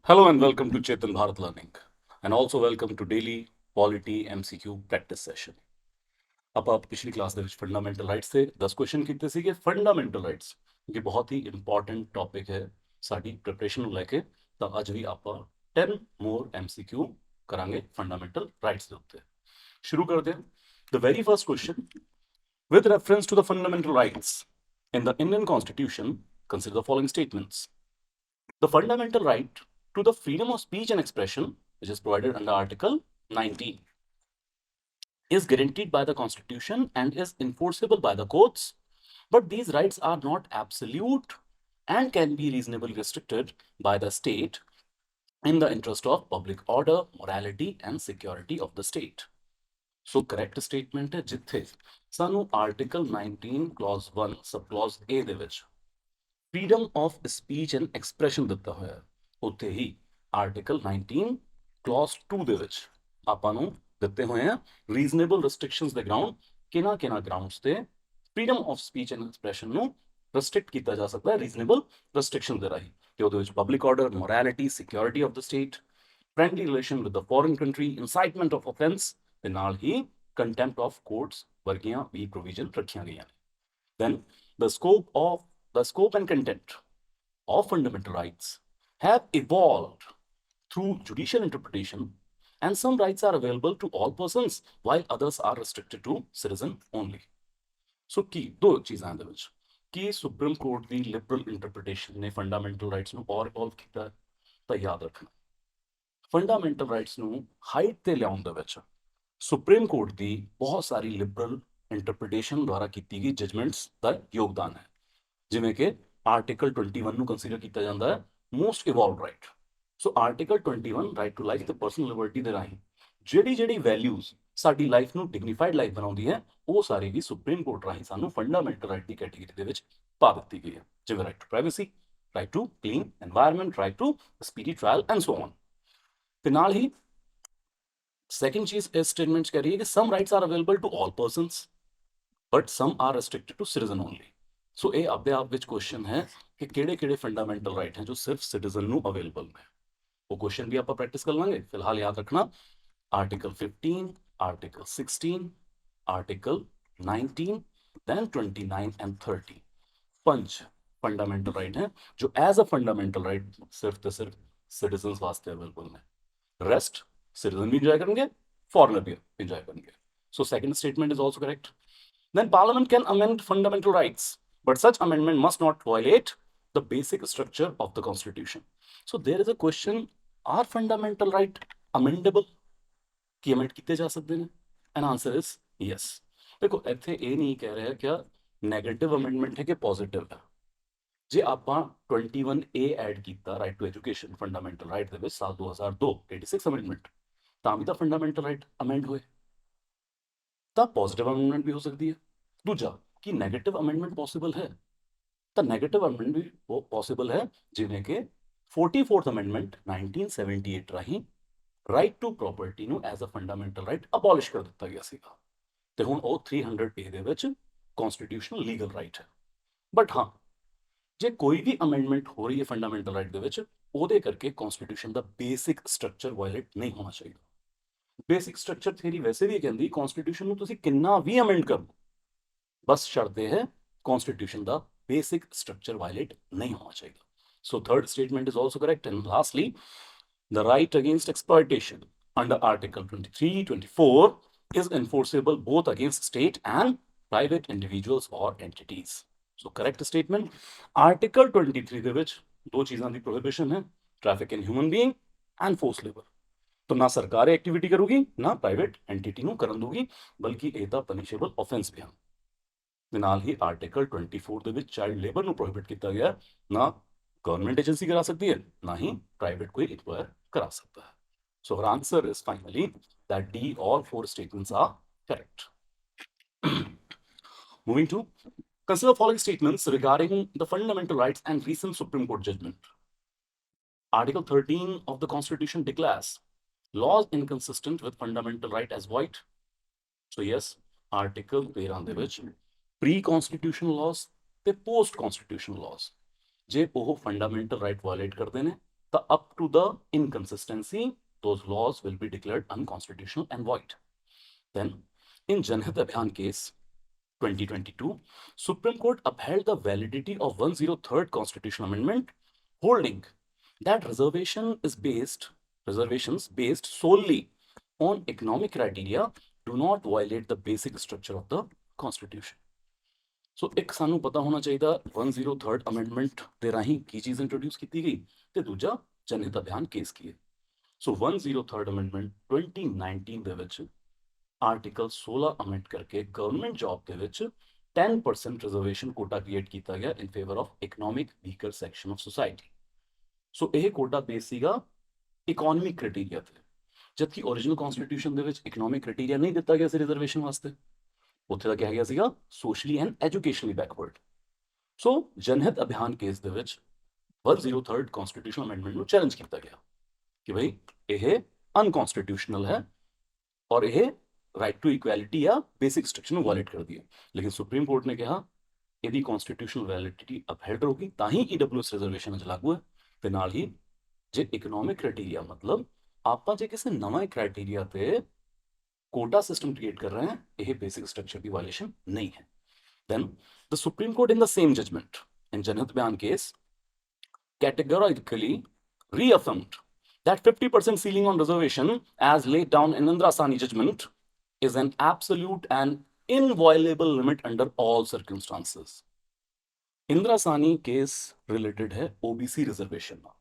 Hello and welcome to Chetan Bharat Learning, and also welcome to daily Polity MCQ practice session. ਆਪਾਂ ਪਿਛਲੀ class ਦੇ ਵਿੱਚ fundamental rights ਤੇ 10 question ਕੀਤੇ ਸੀਗੇ। ਫੰਡਾਮੈਂਟਲ ਰਾਈਟਸ ਇਹ ਬਹੁਤ ਹੀ ਇੰਪੋਰਟੈਂਟ ਟੌਪਿਕ ਹੈ ਸਾਡੀ ਪ੍ਰੀਪਰੇਸ਼ਨ ਨੂੰ ਲੈ ਕੇ, ਤਾਂ ਅੱਜ ਵੀ ਆਪਾਂ 10 ਮੋਰ MCQ ਕਰਾਂਗੇ ਫੰਡਾਮੈਂਟਲ ਰਾਈਟਸ ਦੇ ਉੱਤੇ। ਸ਼ੁਰੂ ਕਰਦੇ ਹਾਂ। The very first question, with reference to the fundamental rights in the Indian Constitution, consider the following statements. The fundamental right to the freedom of speech and expression, which is provided under Article 19, is guaranteed by the Constitution and is enforceable by the courts, but these rights are not absolute and can be reasonably restricted by the state in the interest of public order, morality, and security of the state. So, correct statement है जिथे सानू Article 19 clause 1 sub clause A ਦੇ ਵਿੱਚ freedom of speech and expression ਦਿੱਤਾ ਹੋਇਆ ਹੈ, ਉੱਥੇ ਹੀ article 19 clause 2 ਦੇ ਵਿੱਚ ਆਪਾਂ ਨੂੰ ਦਿੱਤੇ ਹੋਏ ਆ ਰੀਜ਼ਨੇਬਲ ਰਿਸਟ੍ਰਿਕਸ਼ਨਸ ਦੇ ਗਰਾਊਂਡ ਕਿਹਨਾਂ ਗਰਾਊਂਡਸ ਤੇ freedom of speech and expression ਨੂੰ ਰੈਸਟ੍ਰਿਕਟ ਕੀਤਾ ਜਾ ਸਕਦਾ ਹੈ ਰੀਜ਼ਨੇਬਲ ਰਿਸਟ੍ਰਿਕਸ਼ਨ ਦੇ ਰਾਹੀਂ। ਤੇ ਉਹਦੇ ਵਿੱਚ public order, morality, security of the state, friendly relation with the foreign country, incitement of offence ਦੇ ਨਾਲ ਹੀ ਕੰਟੈਂਪਟ ਆਫ ਕੋਰਟਸ ਵਰਗੀਆਂ ਵੀ ਪ੍ਰੋਵੀਜ਼ਨ ਰੱਖੀਆਂ ਗਈਆਂ ਨੇ। Then the scope and content of fundamental rights have evolved through judicial interpretation, and some rights are available to all persons while others are restricted to citizen only. So ਕੀ ਦੋ ਚੀਜ਼ਾਂ ਦੇ ਵਿੱਚ ਕੀ supreme Court ਦੀ Liberal interpretation ਨੇ fundamental rights ਨੂੰ ਔਰ evolve ਕੀਤਾ, ਤਾਂ ਯਾਦ ਰੱਖਣਾ ਫੰਡਾਮੈਂਟਲ ਰਾਈਟਸ ਨੂੰ ਹਾਈਟ ਤੇ ਲਿਆਉਣ ਦੇ ਵਿੱਚ ਸੁਪਰੀਮ ਕੋਰਟ ਦੀ ਬਹੁਤ ਸਾਰੀ ਲਿਬਰਲ ਇੰਟਰਪ੍ਰੀਟੇਸ਼ਨ ਦੁਆਰਾ ਕੀਤੀ ਗਈ ਜਜਮੈਂਟਸ ਦਾ ਯੋਗਦਾਨ ਹੈ। ਜਿਵੇਂ ਕਿ ਆਰਟੀਕਲ 21 ਨੂੰ ਕੰਸੀਡਰ ਕੀਤਾ ਜਾਂਦਾ ਹੈ most evolved right. So article 21 right to life ਤੇ ਪਰਸਨਲ ਲਿਬਰਟੀ ਦੇ ਰਾਹੀਂ ਜਿਹੜੀ ਵੈਲਿਊਜ਼ ਸਾਡੀ ਲਾਈਫ ਨੂੰ ਡਿਗਨੀਫਾਈਡ ਲਾਈਫ ਬਣਾਉਂਦੀ ਹੈ, ਉਹ ਸਾਰੀ ਵੀ ਸੁਪਰੀਮ ਕੋਰਟ ਰਾਹੀਂ ਸਾਨੂੰ ਫੰਡਾਮੈਂਟਲ ਰਾਈਟ ਦੀ ਕੈਟੇਗਰੀ ਦੇ ਵਿੱਚ ਪਾ ਦਿੱਤੀ ਗਈ ਹੈ। ਜਿਵੇਂ right to privacy, right to clean environment, right to speedy trial and so on. ਤੇ ਨਾਲ ਹੀ ਸੈਕੰਡ ਚੀਜ਼ ਇਸ ਸਟੇਟਮੈਂਟ 'ਚ ਕਹਿ ਰਹੀ ਹੈ ਕਿ some rights are available to all persons but some are restricted to citizen only. So ਇਹ ਆਪਦੇ ਆਪ ਵਿੱਚ ਕੁਐਸਚਨ ਹੈ ਕਿ ਕਿਹੜੇ ਫੰਡਾਮੈਂਟਲ ਰਾਈਟ ਹੈ ਜੋ ਸਿਰਫ ਸਿਟੀਜ਼ਨ ਨੂੰ ਅਵੇਲੇਬਲ ਨੇ। ਉਹ ਕੁਐਸਚਨ ਵੀ ਆਪਾਂ ਪ੍ਰੈਕਟਿਸ ਕਰ ਲਾਂਗੇ। ਫਿਲਹਾਲ ਯਾਦ ਰੱਖਣਾ article 15, article 16, article 19, then 29 and 30 ਪੰਜ ਫੰਡਾਮੈਂਟਲ ਰਾਈਟ ਹੈ ਜੋ ਐਜ਼ ਅ ਫੰਡਾਮੈਂਟਲ ਰਾਈਟ ਸਿਰਫ ਤੇ ਸਿਰਫ ਸਿਟੀਜ਼ਨਸ ਵਾਸਤੇ ਅਵੇਲੇਬਲ ਨੇ। ਰੈਸਟ ਸਿਟੀਜ਼ਨ ਵੀ ਇੰਜੋਏ ਕਰਨਗੇ, ਫੋਰਨਰ ਵੀ ਇੰਜੋਏ ਕਰਨਗੇ। So second statement is also correct. Then Parliament can amend fundamental rights, but such amendment must not violate the basic structure of the Constitution. So there is a question, are fundamental right amendable? Ki amend ਕੀਤੇ ਜਾ ਸਕਦੇ ਨੇ? And answer is yes. ਦੇਖੋ ਇੱਥੇ ਇਹ ਨਹੀਂ ਕਹਿ ਰਿਹਾ ਕਿ ਨੈਗੇਟਿਵ ਅਮੈਂਡਮੈਂਟ ਹੈ ਕਿ ਪੋਜ਼ਿਟਿਵ ਹੈ। ਜੇ ਆਪਾਂ 21A ਐਡ ਕੀਤਾ right to education fundamental right ਦੇ ਵਿੱਚ ਸਾਲ 2002 86 ਅਮੈਂਡਮੈਂਟ, ਤਾਂ ਵੀ ਤਾਂ ਫੰਡਾਮੈਂਟਲ ਰਾਈਟ ਅਮੈਂਡ ਹੋਏ, ਤਾਂ ਪੋਜ਼ਿਟਿਵ ਅਮੈਂਡਮੈਂਟ ਵੀ ਹੋ ਸਕਦੀ ਹੈ। ਦੂਜਾ ਕਿ ਨੈਗੇਟਿਵ ਅਮੈਂਡਮੈਂਟ ਪੋਸੀਬਲ ਹੈ, ਤਾਂ ਨੈਗੇਟਿਵ ਅਮੈਂਡਮੈਂਟ ਵੀ ਉਹ ਪੋਸੀਬਲ ਹੈ, ਜਿਵੇਂ ਕਿ 44th ਅਮੈਂਡਮੈਂਟ 1978 ਰਾਹੀਂ ਰਾਈਟ ਟੂ ਪ੍ਰੋਪਰਟੀ ਨੂੰ as a fundamental right abolish ਕਰ ਦਿੱਤਾ ਗਿਆ ਸੀਗਾ, ਤੇ ਹੁਣ ਉਹ 300A ਦੇ ਵਿੱਚ ਕਨਸਟੀਟਿਊਸ਼ਨਲ ਲੀਗਲ ਰਾਈਟ ਹੈ। ਬਟ ਹਾਂ, ਜੇ ਕੋਈ ਵੀ ਅਮੈਂਡਮੈਂਟ ਹੋ ਰਹੀ ਹੈ ਫੰਡਾਮੈਂਟਲ ਰਾਈਟ ਦੇ ਵਿੱਚ, ਉਹਦੇ ਕਰਕੇ ਕਨਸਟੀਟਿਊਸ਼ਨ ਦਾ ਬੇਸਿਕ ਸਟਰਕਚਰ ਵਾਇਲੇਟ ਨਹੀਂ ਹੋਣਾ ਚਾਹੀਦਾ। ਬੇਸਿਕ ਸਟਰਕਚਰ ਥਿਊਰੀ ਵੈਸੇ ਵੀ ਕਹਿੰਦੀ ਕਨਸਟੀਟਿਊਸ਼ਨ ਨੂੰ ਤੁਸੀਂ ਕਿੰਨਾ ਵੀ ਅਮੈਂਡ ਕਰ ਲਓ, बस शर्त है कॉन्स्टिट्यूशन का बेसिक स्ट्रक्चर वायलेट नहीं होना चाहिए। सो third statement is also correct. And lastly, the right against exploitation under article 23, 24 is enforceable both against state and private individuals or entities. So correct statement, article 23 ਦੇ ਵਿੱਚ ਦੋ ਚੀਜ਼ਾਂ ਦੀ ਪ੍ਰੋਹਿਬਿਸ਼ਨ ਹੈ, traffic in human being and force labour. तो ना सरकार activity करूगी ना private entity ਨੂੰ ਕਰਨ ਦੂਗੀ, ਬਲਕਿ ਇਹ ਤਾਂ ਪਨਿਸ਼ੇਬਲ ਆਫੈਂਸ ਵੀ ਹਨ। ਦੇ ਨਾਲ ਹੀ ਆਰਟੀਕਲ 24 ਦੇ ਵਿੱਚ ਚਾਈਲਡ ਲੇਬਰ ਨੂੰ ਪ੍ਰੋਹਿਬਿਟ ਕੀਤਾ ਗਿਆ, ਨਾ ਗਵਰਨਮੈਂਟ ਏਜੰਸੀ ਕਰਾ ਸਕਦੀ ਹੈ ਨਾ ਹੀ ਪ੍ਰਾਈਵੇਟ ਕੋਈ ਇੰਪਲੋਇਰ ਕਰਾ ਸਕਦਾ ਹੈ। ਸੋ our answer is finally that D, all four statements are correct. Moving to consider following statements regarding the fundamental rights and recent Supreme Court judgment. Article 13 of the Constitution declares laws inconsistent with fundamental right as void. So yes, Article 13 ਦੇ ਵਿੱਚ pre constitutional ਲਾਜ਼ ਤੇ post constitutional ਲਾਜ਼ ਜੇ ਉਹ fundamental right violet ਕਰਦੇ ਨੇ, the up to the inconsistency, those laws will be declared unconstitutional and void. Then, in Janhit Abhiyan case 2022, Supreme Court upheld the validity of 103rd Constitutional Amendment, holding that reservations based solely on economic criteria do not violate the basic structure of the Constitution. ਸੋ ਇੱਕ ਸਾਨੂੰ ਪਤਾ ਹੋਣਾ ਚਾਹੀਦਾ 103rd amendment ਦੇ ਰਾਹੀਂ ਕੀ ਚੀਜ਼ introduce ਕੀਤੀ ਗਈ ਤੇ ਦੂਜਾ ਜਨਹਿਤ ਅਭਿਆਨ ਕੇਸ ਕੀ ਹੈ। ਸੋ 103rd ਅਮੈਂਡਮੈਂਟ 2019 ਦੇ ਵਿੱਚ ਆਰਟੀਕਲ 16 ਅਮੈਂਡ ਕਰਕੇ ਗਵਰਨਮੈਂਟ ਜੌਬ ਦੇ ਵਿੱਚ 10% ਰਿਜ਼ਰਵੇਸ਼ਨ ਕੋਟਾ ਕ੍ਰੀਏਟ ਕੀਤਾ ਗਿਆ in favour of economic weaker section of society. So ਇਹ ਕੋਟਾ ਬੇਸ ਸੀਗਾ ਇਕਨੋਮਿਕ ਕ੍ਰਾਈਟੇਰੀਆ ਤੇ, ਜਦਕਿ ਓਰੀਜਨਲ ਕਨਸਟੀਟਿਊਸ਼ਨ ਦੇ ਵਿੱਚ ਇਕਨੋਮਿਕ ਕ੍ਰਾਈਟੇਰੀਆ ਨਹੀਂ ਦਿੱਤਾ ਗਿਆ ਸੀ ਰਿਜ਼ਰਵੇਸ਼ਨ ਵਾਸਤੇ, ਉੱਥੇ ਦਾ ਕਿਹਾ ਗਿਆ ਸੀਗਾ socially and educationally backward. So Janhit Abhiyan case ਦੇ ਵਿੱਚ 103rd ਕਨਸਟੀਟਿਊਸ਼ਨਲ ਅਮੈਂਡਮੈਂਟ ਨੂੰ ਚੈਲੰਜ ਕੀਤਾ ਗਿਆ ਕਿ ਭਾਈ ਇਹ ਅਨਕਨਸਟੀਟਿਊਸ਼ਨਲ ਹੈ ਔਰ ਇਹ ਰਾਈਟ ਟੂ ਇਕੁਐਲਿਟੀ ਜਾਂ ਬੇਸਿਕ ਸਟਰਕਚਰ ਨੂੰ ਵਾਇਲੇਟ ਕਰਦੀ ਹੈ। ਲੇਕਿਨ ਸੁਪਰੀਮ ਕੋਰਟ ਨੇ ਕਿਹਾ ਇਹਦੀ ਕਨਸਟੀਟਿਊਸ਼ਨਲ ਵੈਲਿਡਿਟੀ ਅਪਹੈਲਡ ਰਹੂਗੀ ਤਾਂ ਹੀ ਈਡਬਲਯੂਐਸ ਰਿਜ਼ਰਵੇਸ਼ਨ ਅਜ ਲਾਗੂ ਹੈ। ਤੇ ਨਾਲ ਹੀ ਜੇ ਇਕਨੋਮਿਕ ਕ੍ਰਾਈਟੇਰੀਆ ਮਤਲਬ ਆਪਾਂ ਜੇ ਕਿਸੇ ਨਵਾਂ ਕ੍ਰਾਈਟੇਰੀਆ ਤੇ कोटा सिस्टम क्रिएट कर रहे हैं, यह बेसिक स्ट्रक्चर की वायलेशन नहीं है। Then the supreme court in the same judgment in Janhit Abhiyan case categorically reaffirmed that 50% ceiling on reservation as laid down in Indra Sani judgment is an absolute and inviolable limit under all circumstances. Indira सानी case related है OBC reservation ਨਾਲ,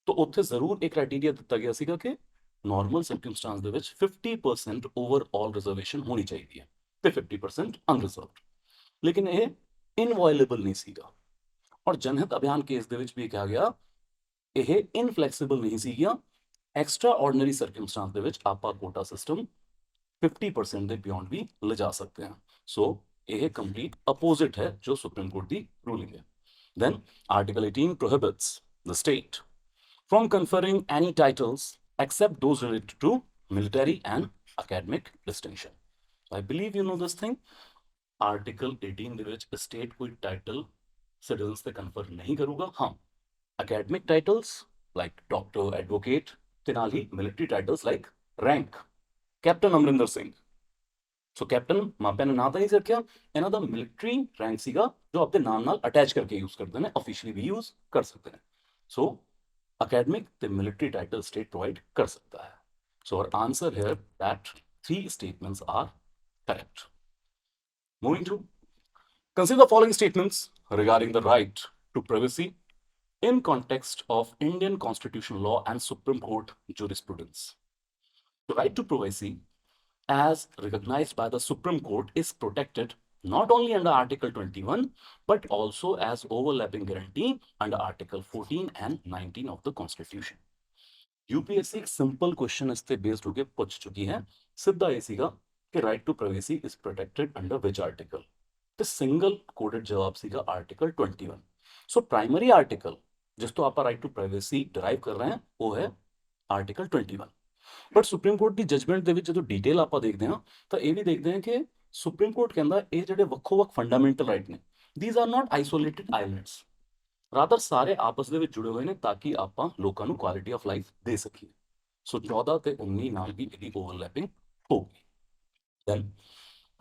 तो ਉੱਥੇ ਜ਼ਰੂਰ ਇੱਕ criteria ਦਿੱਤਾ ਗਿਆ ਸੀਗਾ ਕਿ ਨੋਰਮਲ ਸਰਕਮਸਟੈਂਸ ਦੇ ਵਿੱਚ 50% ਓਵਰਆਲ ਰਿਜ਼ਰਵੇਸ਼ਨ ਹੋਣੀ ਚਾਹੀਦੀ ਹੈ ਤੇ 50% ਅਨਰਿਜ਼ਰਵਡ, ਲੇਕਿਨ ਇਹ ਇਨਵਾਇਲੇਬਲ ਨਹੀਂ ਸੀਗਾ। ਔਰ ਜਨਹਿਤ ਅਭਿਆਨ ਕੇਸ ਦੇ ਵਿੱਚ ਵੀ ਕਿਹਾ ਗਿਆ ਇਹ ਇਨਫਲੈਕਸੀਬਲ ਨਹੀਂ ਸੀਗਾ। ਐਕਸਟਰਾ ਆਰਡੀਨਰੀ ਸਰਕਮਸਟੈਂਸ ਦੇ ਵਿੱਚ ਆਪਾਂ ਕੋਟਾ ਸਿਸਟਮ 50% ਦੇ ਬਿਯੋਂਡ ਵੀ ਲਿਜਾ ਸਕਦੇ ਹਾਂ। ਸੋ ਇਹ ਕੰਪਲੀਟ ਅਪੋਜ਼ਿਟ ਹੈ ਜੋ ਸੁਪਰੀਮ ਕੋਰਟ ਦੀ ਰੂਲਿੰਗ ਹੈ। Then article 18 prohibits the state from conferring any titles except those related to military and academic distinction. I believe you know this thing. Article 18 ਦੇ ਵਿੱਚ state ਕੋਈ title citizens ਤੇ confer ਨਹੀਂ ਕਰੂਗਾ। ਹਾਂ, academic titles like doctor, advocate ਤੇ ਨਾਲ ਹੀ military titles like rank, Captain Amarinder Singh. So captain ਮਾਪਿਆਂ ਨੇ ਨਾਂ ਤਾਂ ਨਹੀਂ ਰੱਖਿਆ, ਇਹਨਾਂ ਦਾ ਮਿਲਟਰੀ ਰੈਂਕ ਸੀਗਾ ਜੋ ਆਪਣੇ ਨਾਮ ਨਾਲ ਅਟੈਚ ਕਰਕੇ ਯੂਜ਼ ਕਰਦੇ ਨੇ, ਆਫੀਸ਼ੀਅਲੀ ਵੀ ਯੂਜ਼ ਕਰ ਸਕਦੇ ਨੇ। ਸੋ academic the military title state provide kar sakta hai. So our answer here that 3 statements are correct. Moving to consider the following statements regarding the right to privacy in context of Indian constitutional law and Supreme Court jurisprudence. The right to privacy as recognized by the Supreme Court is protected not only under Article 21, but also as overlapping guarantee under Article 14 and 19 of the Constitution. UPSC एक simple question इस पे based होके पूछ चुकी है, सीधा ये सीगा कि right to privacy is protected under which article. तो सिंगल कोडेड जवाब सीगा आर्टिकल 21। सो प्राइमरी आर्टिकल जिस तो आप राइट टू प्राइवेसी डिराइव कर रहे हैं वो है आर्टिकल 21। बट सुप्रीम कोर्ट की जजमेंट ਦੇ ਵਿੱਚ ਜਦੋਂ ਡਿਟੇਲ ਆਪਾਂ ਦੇਖਦੇ ਹਾਂ ਤਾਂ ਇਹ ਵੀ ਦੇਖਦੇ ਹਾਂ ਕਿ ਸੁਪਰੀਮ ਕੋਰਟ ਕਹਿੰਦਾ ਇਹ ਜਿਹੜੇ ਵੱਖੋ-ਵੱਖ ਫੰਡਾਮੈਂਟਲ ਰਾਈਟ ਨੇ, these are not isolated islands, rather ਸਾਰੇ ਆਪਸ ਦੇ ਵਿੱਚ ਜੁੜੇ ਹੋਏ ਨੇ ਤਾਂ ਕਿ ਆਪਾਂ ਲੋਕਾਂ ਨੂੰ ਕੁਆਲਿਟੀ ਆਫ ਲਾਈਫ ਦੇ ਸਕੀਏ। ਸੋ 14 ਤੇ 19 ਨਾਲ ਵੀ ਇਹਦੀ ਓਵਰਲੈਪਿੰਗ ਹੋਊਗੀ। Then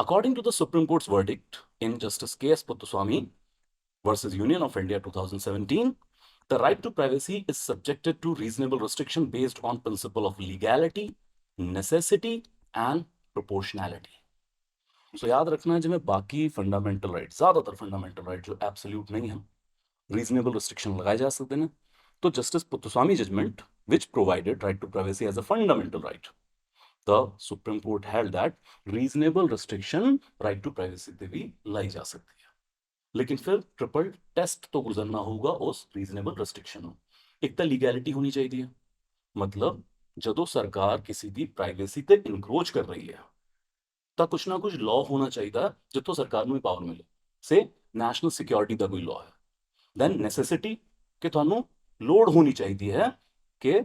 according to the supreme court's verdict in justice K S Puttaswamy versus union of India 2017, the right to privacy is subjected to reasonable restriction based on principle of legality, necessity and proportionality. So याद रखना है जिसमें बाकी fundamental right, ज़्यादातर fundamental right जो absolute नहीं है, reasonable restriction लगाए जा सकते हैं। तो justice Puttaswamy judgment which provided right to privacy as a fundamental right, the supreme court held that reasonable restriction right to privacy पे भी लाई जा सकती है, लेकिन फिर ट्रिपल टेस्ट तो गुजरना होगा उस रीजनेबल रिस्ट्रिक्शन ਨੂੰ। ਇੱਕ ਤਾਂ ਲੀਗੈਲਿਟੀ ਹੋਣੀ ਚਾਹੀਦੀ ਹੈ, ਮਤਲਬ ਜਦੋਂ ਸਰਕਾਰ ਕਿਸੇ ਦੀ ਪ੍ਰਾਈਵੇਸੀ ਤੇ ਇਨਕਰੋਚ ਕਰ ਰਹੀ ਹੈ ਤਾਂ ਕੁਛ ਨਾ ਕੁਛ ਲਾਅ ਹੋਣਾ ਚਾਹੀਦਾ ਜਿੱਥੋਂ ਸਰਕਾਰ ਨੂੰ ਪਾਵਰ ਮਿਲੇ, ਸੇ ਨੈਸ਼ਨਲ ਸਿਕਿਉਰਿਟੀ ਦਾ ਕੋਈ ਲਾਅ ਹੈ। ਦੈਨ ਨੈਸੈਸਿਟੀ ਕਿ ਤੁਹਾਨੂੰ ਲੋੜ ਹੋਣੀ ਚਾਹੀਦੀ ਹੈ ਕਿ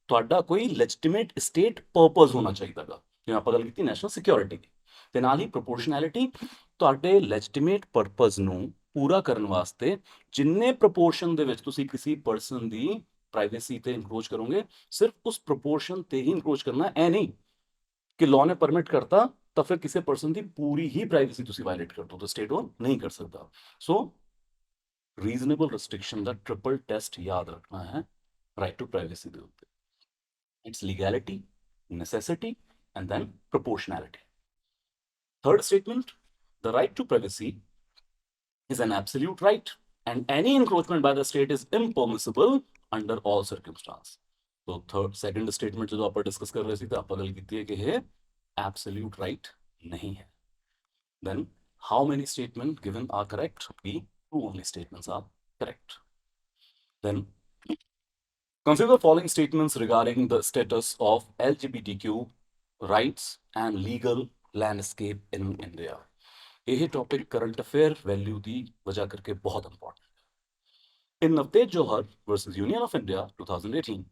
ਤੁਹਾਡਾ ਕੋਈ ਲੈਜਿਟੀਮੇਟ ਸਟੇਟ ਪਰਪਸ ਹੋਣਾ ਚਾਹੀਦਾਗਾ, ਜਿਵੇਂ ਆਪਾਂ ਗੱਲ ਕੀਤੀ ਨੈਸ਼ਨਲ ਸਿਕਿਉਰਿਟੀ ਦੀ। ਤੇ ਨਾਲ ਹੀ ਪ੍ਰੋਪੋਰਸ਼ਨੈਲਿਟੀ, ਤੁਹਾਡੇ ਲੈਜਿਟੀਮੇਟ ਪਰਪਸ ਨੂੰ ਪੂਰਾ ਕਰਨ ਵਾਸਤੇ ਜਿੰਨੇ ਪ੍ਰਪੋਰਸ਼ਨ ਦੇ ਵਿੱਚ ਤੁਸੀਂ ਕਿਸੇ ਪਰਸਨ ਦੀ ਪ੍ਰਾਈਵੇਸੀ ਤੇ ਇਨਕਰੋਚ ਕਰੋਗੇ ਸਿਰਫ ਉਸ ਪ੍ਰੋਪੋਰਸ਼ਨ ਤੇ ਹੀ ਇਨਕਰੋਚ ਕਰਨਾ, ਐ ਨਹੀਂ ਕਿ ਲਾਅ ਨੇ ਪਰਮਿਟ ਕਰਤਾ ਤਾਂ ਫਿਰ ਕਿਸੇ ਪਰਸਨ ਦੀ ਪੂਰੀ ਹੀ ਪ੍ਰਾਈਵੇਸੀ ਤੁਸੀਂ ਵਾਇਲੇਟ ਕਰ ਦੋ, ਤਾਂ ਸਟੇਟ ਉਹ ਨਹੀਂ ਕਰ ਸਕਦਾ। ਸੋ ਰੀਜ਼ਨੇਬਲ ਰਿਸਟ੍ਰਿਕਸ਼ਨ ਦਾ ਟ੍ਰਿਪਲ ਟੈਸਟ ਯਾਦ ਰੱਖਣਾ ਹੈ ਰਾਈਟ ਟੂ ਪ੍ਰਾਈਵੇਸੀ ਦੇ ਉੱਤੇ। Its legality, necessity, and then proportionality. Third statement, the right to privacy is an absolute right, and any encroachment by the state is impermissible under all circumstances. So second statement जो आप discuss कर रहे थे तो आप गल की कि है absolute right नहीं है। Then how many statements given are correct? B, two only statements are correct. Then consider the following statements regarding the status of LGBTQ rights and legal landscape in India. यह topic current affair value की वजह करके बहुत important है। In Navtej Johar versus Union of India 2018,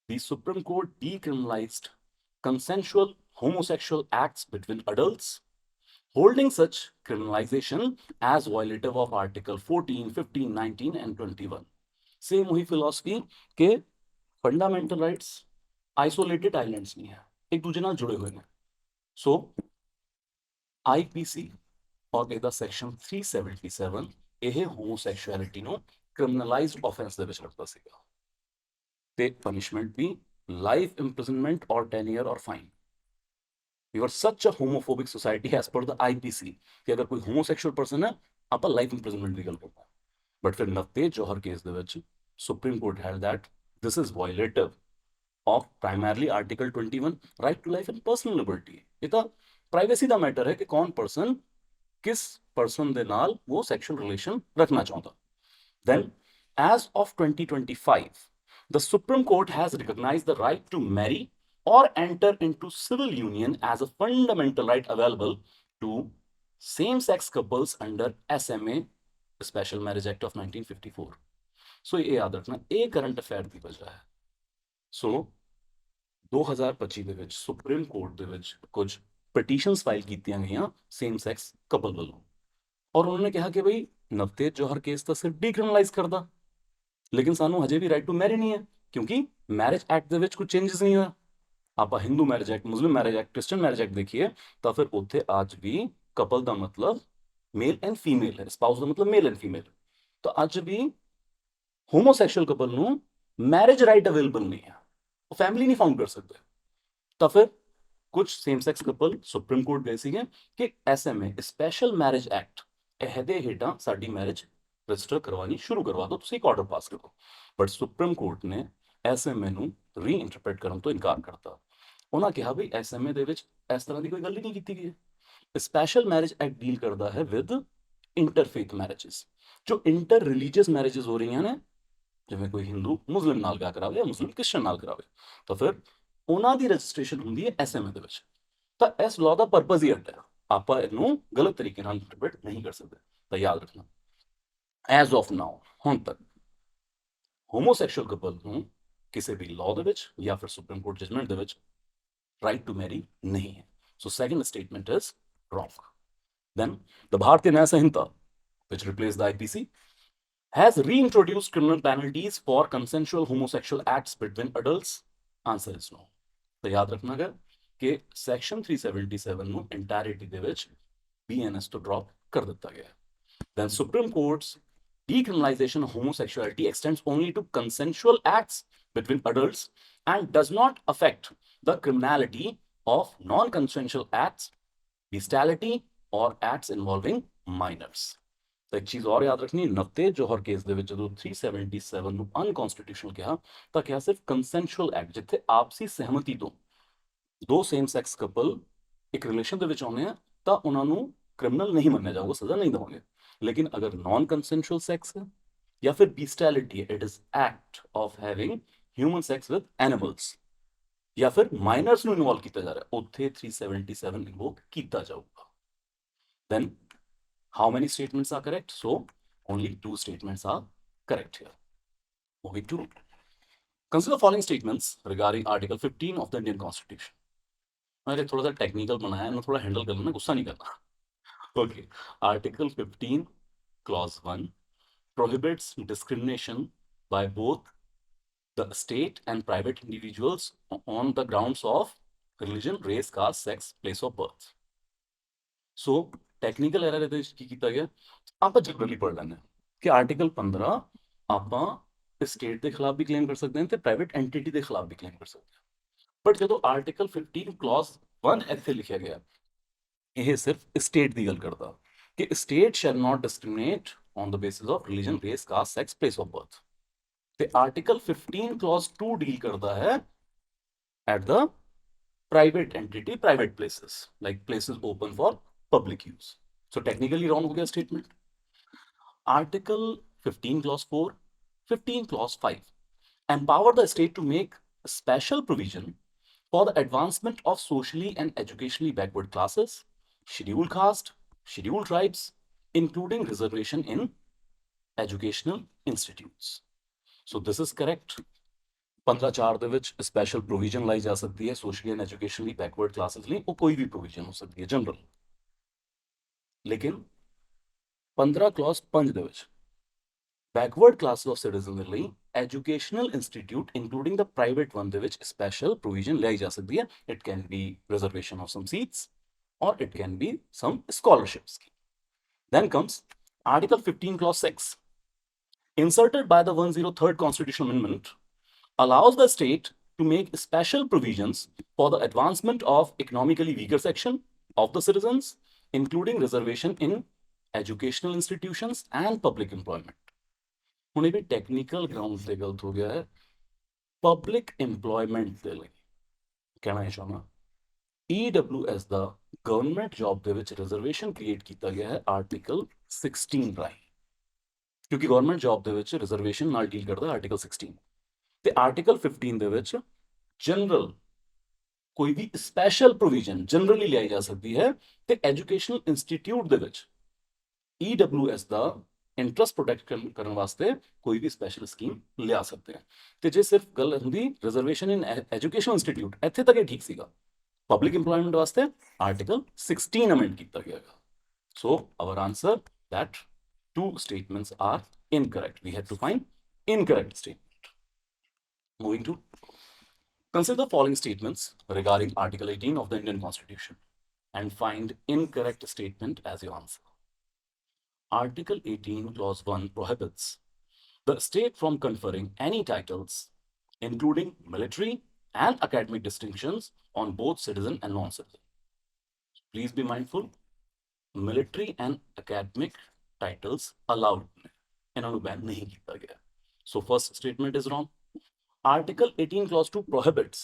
the Supreme Court decriminalized consensual homosexual acts between adults, holding such criminalization as violative of Article 14, 15, 19 and 21. Same वही philosophy के fundamental rights isolated islands नहीं है, एक दूसरे नाल जुड़े हुए हैं। सो आईपीसी और ਇਹਦਾ ਸੈਕਸ਼ਨ 377 ਇਹ ਹੋਮੋਸੈਕਸ਼ੁਅਲਿਟੀ ਨੂੰ ਕ੍ਰਿਮੀਨਲਾਈਜ਼ਡ ਆਫੈਂਸ ਦੇ ਵਿੱਚ ਰੱਖਦਾ ਸੀਗਾ ਤੇ ਪਨਿਸ਼ਮੈਂਟ ਵੀ ਲਾਈਫ ਇੰਪ੍ਰਿਜ਼ਨਮੈਂਟ ਔਰ 10 ईयर और fine. You are such a homophobic society as per the IPC कि अगर कोई होमोसैक्शुअल पर्सन है आप लाइफ इंप्रिजनमेंट की गल करते हैं। बट फिर नवतेज जौहर केस ਦੇ ਵਿੱਚ Supreme Court held that this is violative of primarily article 21 right to life and personal liberty. ये तो प्राइवेसी का मैटर है कि कौन पर्सन किस पर्सन दे नाल वो सैक्शुअल रिलेशन रखना चाहता। Then as of 2025 the Supreme Court has recognized the right to marry or enter into civil union as a fundamental right available to same-sex couples under SMA, Special Marriage Act of 1954. So ये याद रखना, ये current affair की वजह है। सो 2025 ਦੇ ਵਿੱਚ supreme court ਦੇ ਵਿੱਚ ਕੁਝ ਪਟੀਸ਼ਨਸ ਫਾਈਲ ਕੀਤੀਆਂ ਗਈਆਂ ਸੇਮ ਸੈਕਸ ਕਪਲ ਵੱਲੋਂ ਔਰ ਉਹਨਾਂ ਨੇ ਕਿਹਾ ਕਿ ਬਈ ਨਵਤੇਜ ਜੌਹਰ ਕੇਸ ਤਾਂ ਸਿਰਫ ਡੀਕ੍ਰਿਮੀਨਲਾਈਜ਼ ਕਰਦਾ, ਲੇਕਿਨ ਸਾਨੂੰ ਹਜੇ ਵੀ ਰਾਈਟ ਟੂ ਮੈਰੀ ਨਹੀਂ ਹੈ ਕਿਉਂਕਿ ਮੈਰਿਜ ਐਕਟ ਦੇ ਵਿੱਚ ਕੋਈ ਚੇਂਜਸ ਨਹੀਂ ਹੋਇਆ। ਆਪਾਂ Hindu marriage act, Muslim marriage act, Christian marriage act ਦੇਖੀਏ ਤਾਂ ਫਿਰ ਉੱਥੇ ਅੱਜ ਵੀ ਕਪਲ ਦਾ ਮਤਲਬ ਮੇਲ ਐਂਡ ਫੀਮੇਲ ਹੈ, ਸਪਾਊਸ ਦਾ ਮਤਲਬ ਮੇਲ ਐਂਡ ਫੀਮੇਲ। ਤਾਂ ਅੱਜ ਵੀ ਹੋਮੋਸੈਕਸ਼ੁਅਲ ਕਪਲ ਨੂੰ ਮੈਰਿਜ ਰਾਈਟ ਅਵੇਲੇਬਲ ਨਹੀਂ ਹੈ, ਉਹ ਫੈਮਿਲੀ ਨਹੀਂ ਫਾਊਂਡ ਕਰ ਸਕਦੇ। ਤਾਂ ਫਿਰ ਕੁਝ same sex couple supreme court ਗਏ ਸੀਗੇ ਕਿ SMA ਸਪੈਸ਼ਲ ਮੈਰਿਜ ਐਕਟ ਇਹਦੇ ਹੇਠਾਂ ਸਾਡੀ ਮੈਰਿਜ ਰਜਿਸਟਰ ਕਰਵਾਉਣੀ ਸ਼ੁਰੂ ਕਰਵਾ ਦਿਓ, ਤੁਸੀਂ ਇੱਕ ਆਰਡਰ ਪਾਸ ਕਰੋ। ਬਟ ਸੁਪਰੀਮ ਕੋਰਟ ਨੇ SMA ਨੂੰ ਰੀਇੰਟਰਪ੍ਰੀਟ ਕਰਨ ਤੋਂ ਇਨਕਾਰ ਕਰਤਾ। ਉਹਨਾਂ ਕਿਹਾ ਵੀ SMA ਦੇ ਵਿੱਚ ਇਸ ਤਰ੍ਹਾਂ ਦੀ ਕੋਈ ਗੱਲ ਹੀ ਨਹੀਂ ਕੀਤੀ ਗਈ ਹੈ। ਸਪੈਸ਼ਲ ਮੈਰਿਜ ਐਕਟ ਡੀਲ ਕਰਦਾ ਹੈ ਵਿਦ ਇੰਟਰਫੇਥ ਮੈਰਿजेस, ਜੋ ਇੰਟਰ ਰਿਲੀਜੀਅਸ ਮੈਰਿजेस ਹੋ ਰਹੀਆਂ ਨੇ, ਜਿਵੇਂ ਕੋਈ ਹਿੰਦੂ ਮੁਸਲਿਮ ਨਾਲ ਵਿਆਹ ਕਰਾਵੇ ਜਾਂ ਮੁਸਲਿਮ ਕ੍ਰਿਸਚਨ ਨਾਲ ਕਰਾਵੇ, ਤਾਂ ਫਿਰ ਉਹਨਾਂ ਦੀ ਰਜਿਸਟ੍ਰੇਸ਼ਨ ਹੁੰਦੀ ਹੈ SMA ਦੇ ਵਿੱਚ। ਤਾਂ ਇਸ ਲਾਅ ਦਾ ਪਰਪਸ ਹੀ ਅੱਡ ਹੈ, ਆਪਾਂ ਇਹਨੂੰ ਗਲਤ ਤਰੀਕੇ ਨਾਲ ਇੰਟਰਪ੍ਰੀਟ ਨਹੀਂ ਕਰ ਸਕਦੇ। ਤਾਂ ਯਾਦ ਰੱਖਣਾ, ਐਜ਼ ਆਫ ਨਾਓ ਹੁਣ ਤੱਕ ਹੋਮੋਸੈਕਸ਼ੁਅਲ ਕਪਲ ਨੂੰ ਕਿਸੇ ਵੀ ਲਾਅ ਦੇ ਵਿੱਚ ਜਾਂ ਫਿਰ ਸੁਪਰੀਮ ਕੋਰਟ ਜਜਮੈਂਟ ਦੇ ਵਿੱਚ ਰਾਈਟ ਟੂ ਮੈਰੀ ਨਹੀਂ ਹੈ। So second statement is wrong. Then the Bharatiya Nyaya Sanhita, which replaced the IPC, has reintroduced criminal penalties for consensual homosexual acts between adults. Answer is no. तो याद रखना है कि section 377 ਨੂੰ entirety ਦੇ ਵਿੱਚ BNS ਤੋਂ drop ਕਰ ਦਿੱਤਾ ਗਿਆ। Then Supreme Court's decriminalization of homosexuality extends only to consensual acts between adults and does not affect the criminality of non-consensual acts, bestiality or acts involving minors. ਤਾਂ ਇੱਕ ਚੀਜ਼ ਔਰ ਯਾਦ ਰੱਖਣੀ, ਨਵਤੇਜ ਜੌਹਰ ਕੇਸ ਦੇ ਵਿੱਚ ਜਦੋਂ 377 ਨੂੰ ਅਨਕਨਸਟੀਟਿਊਸ਼ਨਲ ਕਿਹਾ ਤਾਂ ਕਿਹਾ ਸਿਰਫ ਕੰਸੈਂਸ਼ੂਅਲ ਐਕਟ, ਜਿੱਥੇ ਆਪਸੀ ਸਹਿਮਤੀ ਤੋਂ ਦੋ ਸੇਮ ਸੈਕਸ ਕਪਲ ਇੱਕ ਰਿਲੇਸ਼ਨ ਦੇ ਵਿੱਚ ਆਉਂਦੇ ਆ ਤਾਂ ਉਹਨਾਂ ਨੂੰ ਕ੍ਰਿਮੀਨਲ ਨਹੀਂ ਮੰਨਿਆ ਜਾਊਗਾ, ਸਜ਼ਾ ਨਹੀਂ ਦੇਵਾਂਗੇ। ਲੇਕਿਨ ਅਗਰ ਨਾਨ ਕੰਸੈਂਸ਼ੂਅਲ ਸੈਕਸ ਹੈ ਜਾਂ ਫਿਰ ਬੀਸਟੈਲਿਟੀ ਹੈ, it is act of having human sex with animals ਜਾਂ ਫਿਰ ਮਾਈਨਰਸ ਨੂੰ ਇਨਵੋਲਵ ਕੀਤਾ ਜਾ ਰਿਹਾ, ਉੱਥੇ 377 ਇਨਵੋਕ ਕੀਤਾ ਜਾਊਗਾ। Then how many statements are correct? So only two statements are correct here. Moving to consider the following statements regarding Article 15 of the Indian Constitution. मैंने थोड़ा सा टेक्निकल बनाया, मैं थोड़ा हैंडल कर लेना, गुस्सा नहीं करना। Okay. Article 15 Clause 1 prohibits discrimination by both the state and private individuals on the grounds of religion, race, caste, sex, place of birth. So technical error ਇਹਦੇ ਵਿੱਚ ਕੀ ਕੀਤਾ ਗਿਆ, ਆਪਾਂ ਜਨਰਲੀ ਪੜ੍ਹ ਲੈਂਦੇ ਹਾਂ ਕਿ ਆਰਟੀਕਲ 15 ਆਪਾਂ ਸਟੇਟ ਦੇ ਖਿਲਾਫ ਵੀ ਕਲੇਮ ਕਰ ਸਕਦੇ ਹਾਂ ਤੇ ਪ੍ਰਾਈਵੇਟ ਐਂਟੀਟੀ ਦੇ ਖਿਲਾਫ ਵੀ ਕਲੇਮ ਕਰ ਸਕਦੇ ਹਾਂ। ਬਟ ਜਦੋਂ ਆਰਟੀਕਲ 15 ਕਲੌਜ਼ 1 ਇੱਥੇ ਲਿਖਿਆ ਗਿਆ, ਇਹ ਸਿਰਫ ਸਟੇਟ ਦੀ ਗੱਲ ਕਰਦਾ ਕਿ state shall not discriminate on the basis of religion, race, caste, sex, place of birth. ਤੇ ਆਰਟੀਕਲ 15 ਕਲੌਜ਼ 2 ਡੀਲ ਕਰਦਾ ਹੈ at the private entity, private places, like places open for public use. So technically wrong हो गया statement. Article 15 clause 4, 15 clause 5 empower the state to make special provision for the advancement of socially and educationally backward classes, scheduled caste, scheduled tribes, including reservation in educational institutes. So this is correct. 15(4) ਦੇ ਵਿੱਚ special provision ਲਾਈ ਜਾ ਸਕਦੀ ਹੈ socially and educationally backward classes ਲਈ, ਉਹ ਕੋਈ ਵੀ provision ਹੋ ਸਕਦੀ ਹੈ ਜਨਰਲ। ਲੇਕਿਨ 15 ਕਲੌਜ਼ 5 ਦੇ ਵਿੱਚ ਬੈਕਵਰਡ ਕਲਾਸ ਆਫ ਸਿਟੀਜ਼ਨ ਦੇ ਲਈ educational institute including the private one ਦੇ ਵਿੱਚ ਸਪੈਸ਼ਲ ਪ੍ਰੋਵੀਜ਼ਨ ਲਈ ਜਾ ਸਕਦੀ ਹੈ। It can be reservation of some seats or it can be some scholarship scheme. Then comes Article 15 Clause 6, inserted by the 103rd Constitutional Amendment, allows the state to make special provisions for the advancement of economically weaker section of the citizens, including reservation in educational institutions and public employment. ਹੁਣ ਇਹ ਵੀ technical ground ਤੇ ਗਲਤ ਹੋ ਗਿਆ ਹੈ। Public employment ਦੇ ਲਈ ਕਹਿਣਾ ਹੈ ਚਾਹੁੰਦਾ EWS ਦਾ ਗਵਰਨਮੈਂਟ ਜੌਬ ਦੇ ਵਿੱਚ ਰਿਜ਼ਰਵੇਸ਼ਨ ਕ੍ਰੀਏਟ ਕੀਤਾ ਗਿਆ ਹੈ ਆਰਟੀਕਲ 16 ਰਾਹੀਂ, ਕਿਉਂਕਿ ਗਵਰਨਮੈਂਟ ਜੌਬ ਦੇ ਵਿੱਚ ਰਿਜ਼ਰਵੇਸ਼ਨ ਨਾਲ ਡੀਲ ਕਰਦਾ ਆਰਟੀਕਲ 16। ਤੇ ਆਰਟੀਕਲ 15 ਦੇ ਵਿੱਚ ਜਨਰਲ ਕੋਈ ਵੀ ਸਪੈਸ਼ਲ ਪ੍ਰੋਵੀਜ਼ਨ ਜਨਰਲੀ ਲਿਆਈ ਜਾ ਸਕਦੀ ਹੈ ਤੇ ਐਜੂਕੇਸ਼ਨਲ ਇੰਸਟੀਟਿਊਟ ਦੇ ਵਿੱਚ EWS ਦਾ ਇੰਟਰਸਟ ਪ੍ਰੋਟੈਕਟ ਕਰਨ ਵਾਸਤੇ ਕੋਈ ਵੀ ਸਪੈਸ਼ਲ ਸਕੀਮ ਲਿਆ ਸਕਦੇ ਆ। ਤੇ ਜੇ ਸਿਰਫ ਗੱਲ ਹੁੰਦੀ ਰਿਜ਼ਰਵੇਸ਼ਨ ਇਨ ਐਜੂਕੇਸ਼ਨਲ ਇੰਸਟੀਟਿਊਟ, ਇੱਥੇ ਤੱਕ ਇਹ ਠੀਕ ਸੀਗਾ। ਪਬਲਿਕ ਇੰਪਲੋਇਮੈਂਟ ਵਾਸਤੇ ਆਰਟੀਕਲ 16 ਅਮੈਂਡ ਕੀਤਾ ਗਿਆ। So our answer that two statements are incorrect. We have to find incorrect statement. Moving to consider the following statements regarding Article 18 of the Indian Constitution and find incorrect statement as your answer. Article 18 Clause 1 prohibits the state from conferring any titles, including military and academic distinctions, on both citizen and non-citizen. Please be mindful, military and academic titles allowed, ਇਹਨਾਂ ਨੂੰ ban ਨਹੀਂ ਕੀਤਾ ਗਿਆ। So first statement is wrong. Article 18 Clause 2 prohibits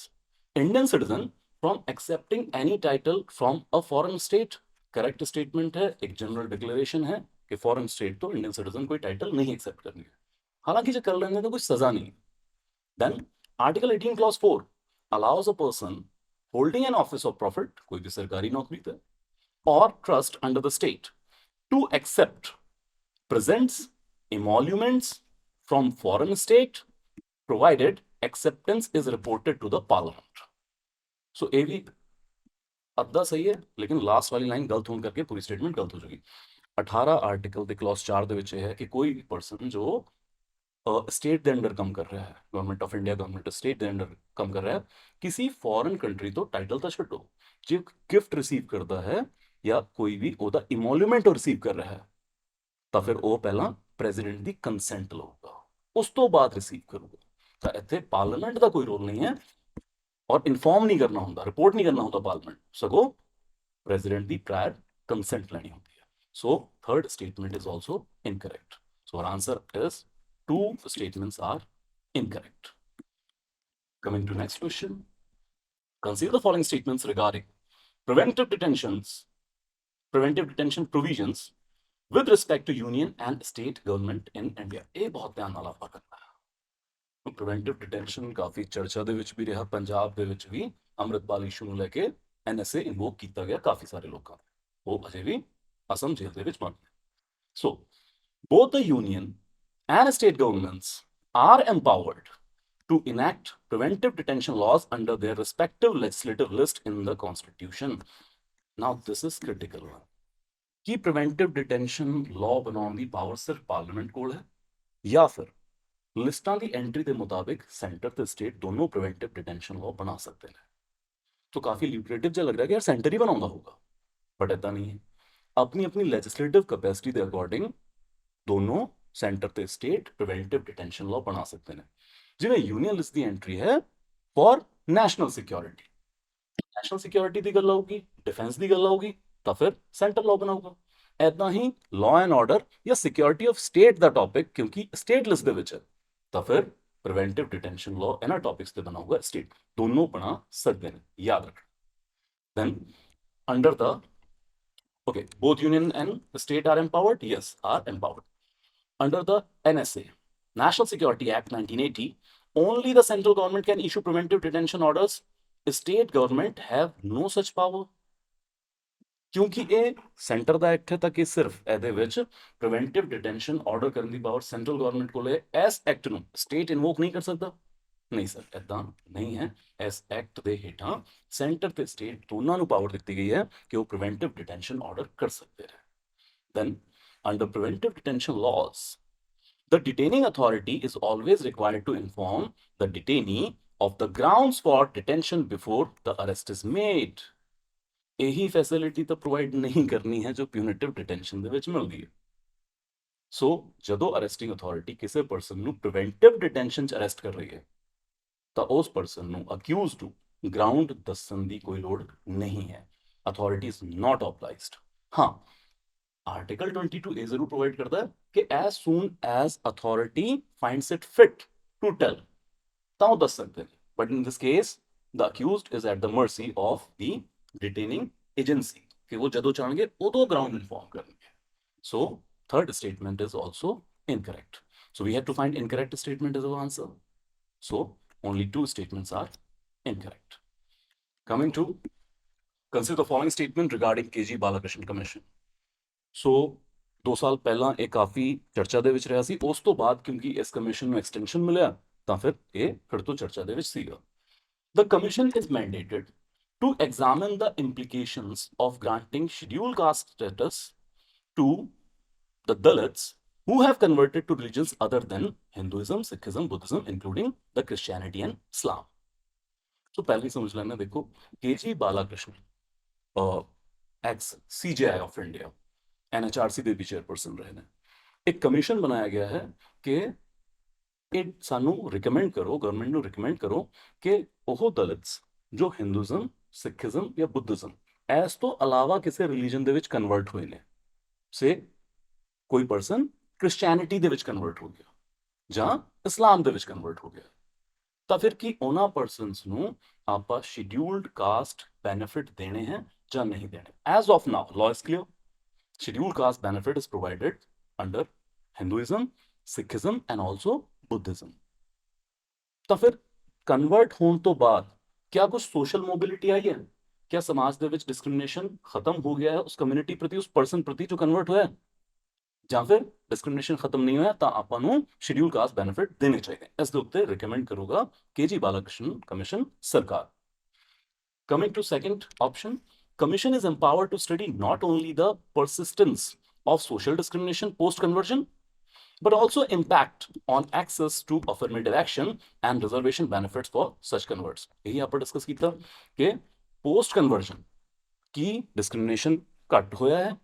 Indian citizen from accepting any title from a foreign state. Correct statement है, एक general declaration है कि foreign state तो इंडियन सिटीजन कोई टाइटल नहीं एक्सेप्ट करेंगे, हालांकि जो कर लेंगे तो कोई सजा नहीं। Then Article 18 Clause 4 allows a person holding an office of profit, कोई भी सरकारी नौकरी पे, or trust under the state to accept presents, emoluments from foreign state, provided acceptance is reported to the parliament. So ये भी अद्धा सही है, लेकिन लास्ट वाली लाइन गलत होने करके पूरी स्टेटमेंट गलत हो जाएगी। 18 आर्टिकल के क्लॉज 4 ਦੇ ਵਿੱਚ ਹੈ ਕਿ ਕੋਈ ਵੀ ਪਰਸਨ ਜੋ ਸਟੇਟ ਦੇ ਅੰਡਰ ਕੰਮ ਕਰ ਰਿਹਾ ਹੈ, government of India, government state ਦੇ ਅੰਡਰ ਕੰਮ ਕਰ ਰਿਹਾ ਹੈ, ਕਿਸੇ ਫੋਰਨ ਕੰਟਰੀ ਤੋਂ ਟਾਈਟਲ ਤਾਂ ਛੱਡੋ, ਜੇ ਗਿਫਟ ਰਿਸੀਵ ਕਰਦਾ ਹੈ ਜਾਂ ਕੋਈ ਵੀ ਉਹਦਾ ਇਮੋਲੂਮੈਂਟ ਰਿਸੀਵ ਕਰ ਰਿਹਾ ਹੈ, ਤਾਂ ਫਿਰ ਉਹ ਪਹਿਲਾਂ ਪ੍ਰੈਜ਼ੀਡੈਂਟ ਦੀ ਕੰਸੈਂਟ ਲਊਗਾ, ਉਸ ਤੋਂ ਬਾਅਦ ਰਿਸੀਵ ਕਰੂਗਾ। ਤਾਂ ਇੱਥੇ ਪਾਰਲੀਮੈਂਟ ਦਾ ਕੋਈ ਰੋਲ ਨਹੀਂ ਹੈ ਔਰ ਇਨਫੋਰਮ ਨਹੀਂ ਕਰਨਾ ਹੁੰਦਾ, ਰਿਪੋਰਟ ਨਹੀਂ ਕਰਨਾ ਹੁੰਦਾ ਪਾਰਲੀਮੈਂਟ, ਸਗੋਂ ਪ੍ਰੈਜ਼ੀਡੈਂਟ ਦੀ ਪ੍ਰਾਇਰ ਕੰਸੈਂਟ ਲੈਣੀ ਹੁੰਦੀ ਹੈ। So third statement is also incorrect. So our answer is two statements are incorrect. Coming to next question. Consider the following statements regarding preventive detention provisions with respect to union and state government in India. ਇਹ ਬਹੁਤ ਧਿਆਨ ਨਾਲ ਆਪਾਂ ਕਰਨਾ ਹੈ। Preventive detention ਕਾਫੀ ਚਰਚਾ ਦੇ ਵਿੱਚ ਵੀ ਰਿਹਾ, ਪੰਜਾਬ ਦੇ ਵਿੱਚ ਵੀ ਅੰਮ੍ਰਿਤਪਾਲ ਇਸ਼ੂ ਨੂੰ ਲੈ ਕੇ NSA ਇਨਵੋਕ ਕੀਤਾ ਗਿਆ ਕਾਫੀ ਸਾਰੇ ਲੋਕਾਂ ਨੇ, ਉਹ ਅਜੇ ਵੀ ਅਸਮ ਜੇਲ੍ਹ ਦੇ ਵਿੱਚ ਬੰਦ ਹੈ। So both the union and state governments are empowered to enact preventive detention laws under their respective legislative list in the constitution. Now this is critical one. कि preventive detention law बनाने की पावर सिर्फ parliament कोल है या फिर ਲਿਸਟਾਂ ਦੀ entry ਦੇ ਮੁਤਾबिक centre ਤੇ state ਦੋਨੋਂ ਪ੍ਰੀਵੈਂਟਿਵ ਡਿਟੈਂਸ਼ਨ ਲਾਅ ਬਣਾ ਸਕਦੇ ਨੇ। तो काफी ल्यूक्रेटिव ਜਿਹਾ ਲੱਗ ਰਿਹਾ ਕਿ ਯਾਰ ਸੈਂਟਰ ਹੀ ਬਣਾਉਂਦਾ ਹੋਊਗਾ, ਬਟ ਇਦਾਂ ਨਹੀਂ ਹੈ। ਆਪਣੀ ਆਪਣੀ ਲੈਜਿਸਲੇਟਿਵ ਕੈਪੈਸਿਟੀ ਦੇ ਅਕੋਰਡਿੰਗ ਦੋਨੋਂ ਸੈਂਟਰ ਤੇ ਸਟੇਟ ਪ੍ਰੀਵੈਂਟਿਵ ਡਿਟੈਂਸ਼ਨ ਲਾਅ ਬਣਾ ਸਕਦੇ ਨੇ। ਜਿਵੇਂ ਯੂਨੀਅਨ ਲਿਸਟ ਦੀ ਐਂਟਰੀ ਹੈ for national security, national security ਦੀ ਗੱਲ ਆਊਗੀ, ਡਿਫੈਂਸ ਦੀ ਗੱਲ ਆਊਗੀ, ਤਾਂ ਫਿਰ ਸੈਂਟਰ ਲਾਅ ਬਣਾਊਗਾ। ਐਦਾਂ ਹੀ ਲਾਅ ਐਂਡ ਆਰਡਰ ਜਾਂ security of state the topic ਕਿਉਂਕਿ ਸਟੇਟ ਲਿਸਟ ਦੇ ਵਿੱਚ ਹੈ, ਤਾਂ ਫਿਰ ਪ੍ਰੀਵੈਂਟਿਵ ਡਿਟੈਂਸ਼ਨ ਲਾਅ ਇਹਨਾਂ ਟੌਪਿਕਸ ਤੇ ਬਣਾਊਗਾ ਸਟੇਟ। ਦੋਨੋਂ ਬਣਾ ਸਕਦੇ ਨੇ, ਯਾਦ ਰੱਖਣਾ। then under the okay, both union and the state are empowered, yes, are empowered under the NSA, National Security Act 1980. Only the central government can issue preventive detention orders. State government have no such power, ਕਿਉਂਕਿ ਇਹ centre ਦਾ act ਹੈ ਤਾਂ ਕਿ ਸਿਰਫ ਇਹਦੇ ਵਿੱਚ preventive detention order ਕਰਨ ਦੀ power central government ਕੋਲ ਹੈ। ਇਸ ਐਕਟ ਨੂੰ ਸਟੇਟ ਇਨਵੋਕ ਨਹੀਂ ਕਰ ਸਕਦਾ, ਨਹੀਂ ਸਰ, ਇਦਾਂ ਨਹੀਂ ਹੈ। ਇਸ ਐਕਟ ਦੇ ਹੇਠਾਂ ਸੈਂਟਰ ਤੇ ਸਟੇਟ ਦੋਨਾਂ ਨੂੰ ਪਾਵਰ ਦਿੱਤੀ ਗਈ ਹੈ ਕਿ ਉਹ ਪ੍ਰੀਵੈਂਟਿਵ ਡਿਟੈਂਸ਼ਨ ਆਰਡਰ ਕਰ ਸਕਦੇ ਨੇ। Then under preventive detention laws, the detaining authority is always required to inform the detainee of the grounds for detention before the arrest is made. ਇਹੀ ਫੈਸਿਲਿਟੀ ਤਾਂ ਪ੍ਰੋਵਾਈਡ ਨਹੀਂ ਕਰਨੀ ਹੈ ਜੋ ਪਿਊਨਿਟਿਵ ਡਿਟੈਂਸ਼ਨ ਦੇ ਵਿੱਚ ਮਿਲਦੀ ਹੈ। ਸੋ ਜਦੋਂ ਅਰੈਸਟਿੰਗ ਅਥਾਰਟੀ ਕਿਸੇ ਪਰਸਨ ਨੂੰ ਪ੍ਰੀਵੈਂਟਿਵ ਡਿਟੈਂਸ਼ਨ 'ਚ ਅਰੈਸਟ ਕਰ ਰਹੀ ਹੈ ਤਾਂ ਉਸ ਪਰਸਨ ਨੂੰ ਅਕਿਊਜ਼ਡ ਨੂੰ ਗਰਾਊਂਡ ਦੱਸਣ ਦੀ ਕੋਈ ਲੋੜ ਨਹੀਂ ਹੈ। Authority is not obliged. ਹਾਂ, ਆਰਟੀਕਲ 22A ਜ਼ਰੂਰ ਪ੍ਰੋਵਾਈਡ ਕਰਦਾ ਹੈ ਕਿ as soon as authority finds it fit to tell ਤਾਂ ਉਹ ਦੱਸ ਸਕਦੇ ਨੇ, but in this case the accused is at the mercy of the detaining agency कि वो जदों चाहेंगे उदों ग्राउंड इन्फॉर्म करेंगे। So third statement is also incorrect. So we have to find incorrect statement as our answer. So only two statements are incorrect. Coming to consider the following statement regarding KG Balakrishnan Commission. So 2 ਸਾਲ ਪਹਿਲਾਂ ਇਹ ਕਾਫੀ ਚਰਚਾ ਦੇ ਵਿੱਚ ਰਿਹਾ ਸੀ, ਉਸ ਤੋਂ ਬਾਅਦ ਕਿਉਂਕਿ ਇਸ ਕਮਿਸ਼ਨ ਨੂੰ ਐਕਸਟੈਂਸ਼ਨ ਮਿਲਿਆ ਤਾਂ ਫਿਰ ਇਹ ਫਿਰ ਤੋਂ ਚਰਚਾ ਦੇ ਵਿੱਚ ਸੀਗਾ। The commission is mandated to examine the implications of granting scheduled caste status to the Dalits who have converted to religions other than Hinduism, Sikhism, Buddhism, including the Christianity and Islam. So पहले समझ लेना, देखो KG Balakrishnan ex CJI of India NHRC ਦੇ ਵੀ chairperson ਰਹੇ ਨੇ। ਇੱਕ commission ਬਣਾਇਆ ਗਿਆ ਹੈ ਕਿ ਇਹ ਸਾਨੂੰ ਰਿਕਮੈਂਡ ਕਰੋ, ਗਵਰਨਮੈਂਟ ਨੂੰ ਰਿਕਮੈਂਡ ਕਰੋ ਕਿ ਉਹ ਦਲਿਤਸ ਜੋ ਹਿੰਦੂਇਜ਼ਮ, ਸਿੱਖਿਜ਼ਮ ਜਾਂ ਬੁੱਧਿਜ਼ਮ ਇਸ ਤੋਂ ਇਲਾਵਾ ਕਿਸੇ ਰਿਲੀਜਨ ਦੇ ਵਿੱਚ ਕਨਵਰਟ ਹੋਏ ਨੇ, ਸੇ ਕੋਈ ਪਰਸਨ ਕ੍ਰਿਸਚੀਅਨਿਟੀ ਦੇ ਵਿੱਚ ਕਨਵਰਟ ਹੋ ਗਿਆ ਜਾਂ ਇਸਲਾਮ ਦੇ ਵਿੱਚ ਕਨਵਰਟ ਹੋ ਗਿਆ, ਤਾਂ ਫਿਰ ਕੀ ਉਹਨਾਂ ਪਰਸਨਸ ਨੂੰ ਆਪਾਂ ਸ਼ਡਿਊਲਡ ਕਾਸਟ ਬੈਨੀਫਿਟ ਦੇਣੇ ਹੈ ਜਾਂ ਨਹੀਂ ਦੇਣੇ। As of now law is clear, scheduled caste benefit is provided under Hinduism, Sikhism and also Buddhism. ਤਾਂ ਫਿਰ ਕਨਵਰਟ ਹੋਣ ਤੋਂ ਬਾਅਦ क्या कुछ सोशल मोबिलिटी आई है? क्या समाज ਦੇ ਵਿੱਚ डिस्क्रिमिनेशन खत्म हो गया है उस कम्युनिटी प्रति, उस पर्सन प्रति जो कन्वर्ट होया, ਜਾਂ ਫਿਰ डिस्क्रिमिनेशन खत्म नहीं होया ਤਾਂ ਆਪਾਂ ਨੂੰ ਸ਼ਡਿਊਲ ਕਾਸਟ ਬੈਨੀਫਿਟ ਦੇਣੇ ਚਾਹੀਦੇ। ਇਸ ਦੇ ਉੱਤੇ ਰਿਕਮੈਂਡ ਕਰੂਗਾ KG ਬਾਲਾਕ੍ਰਿਸ਼ਨ ਕਮਿਸ਼ਨ ਸਰਕਾਰ। Coming to second option, commission is empowered to study not only the persistence of social discrimination post conversion but also impact on access to affirmative action and reservation benefits for such converts. यही ਆਪਾਂ discuss ਕੀਤਾ ਕਿ post conversion ਕੀ discrimination ਘੱਟ ਹੋਇਆ ਹੈ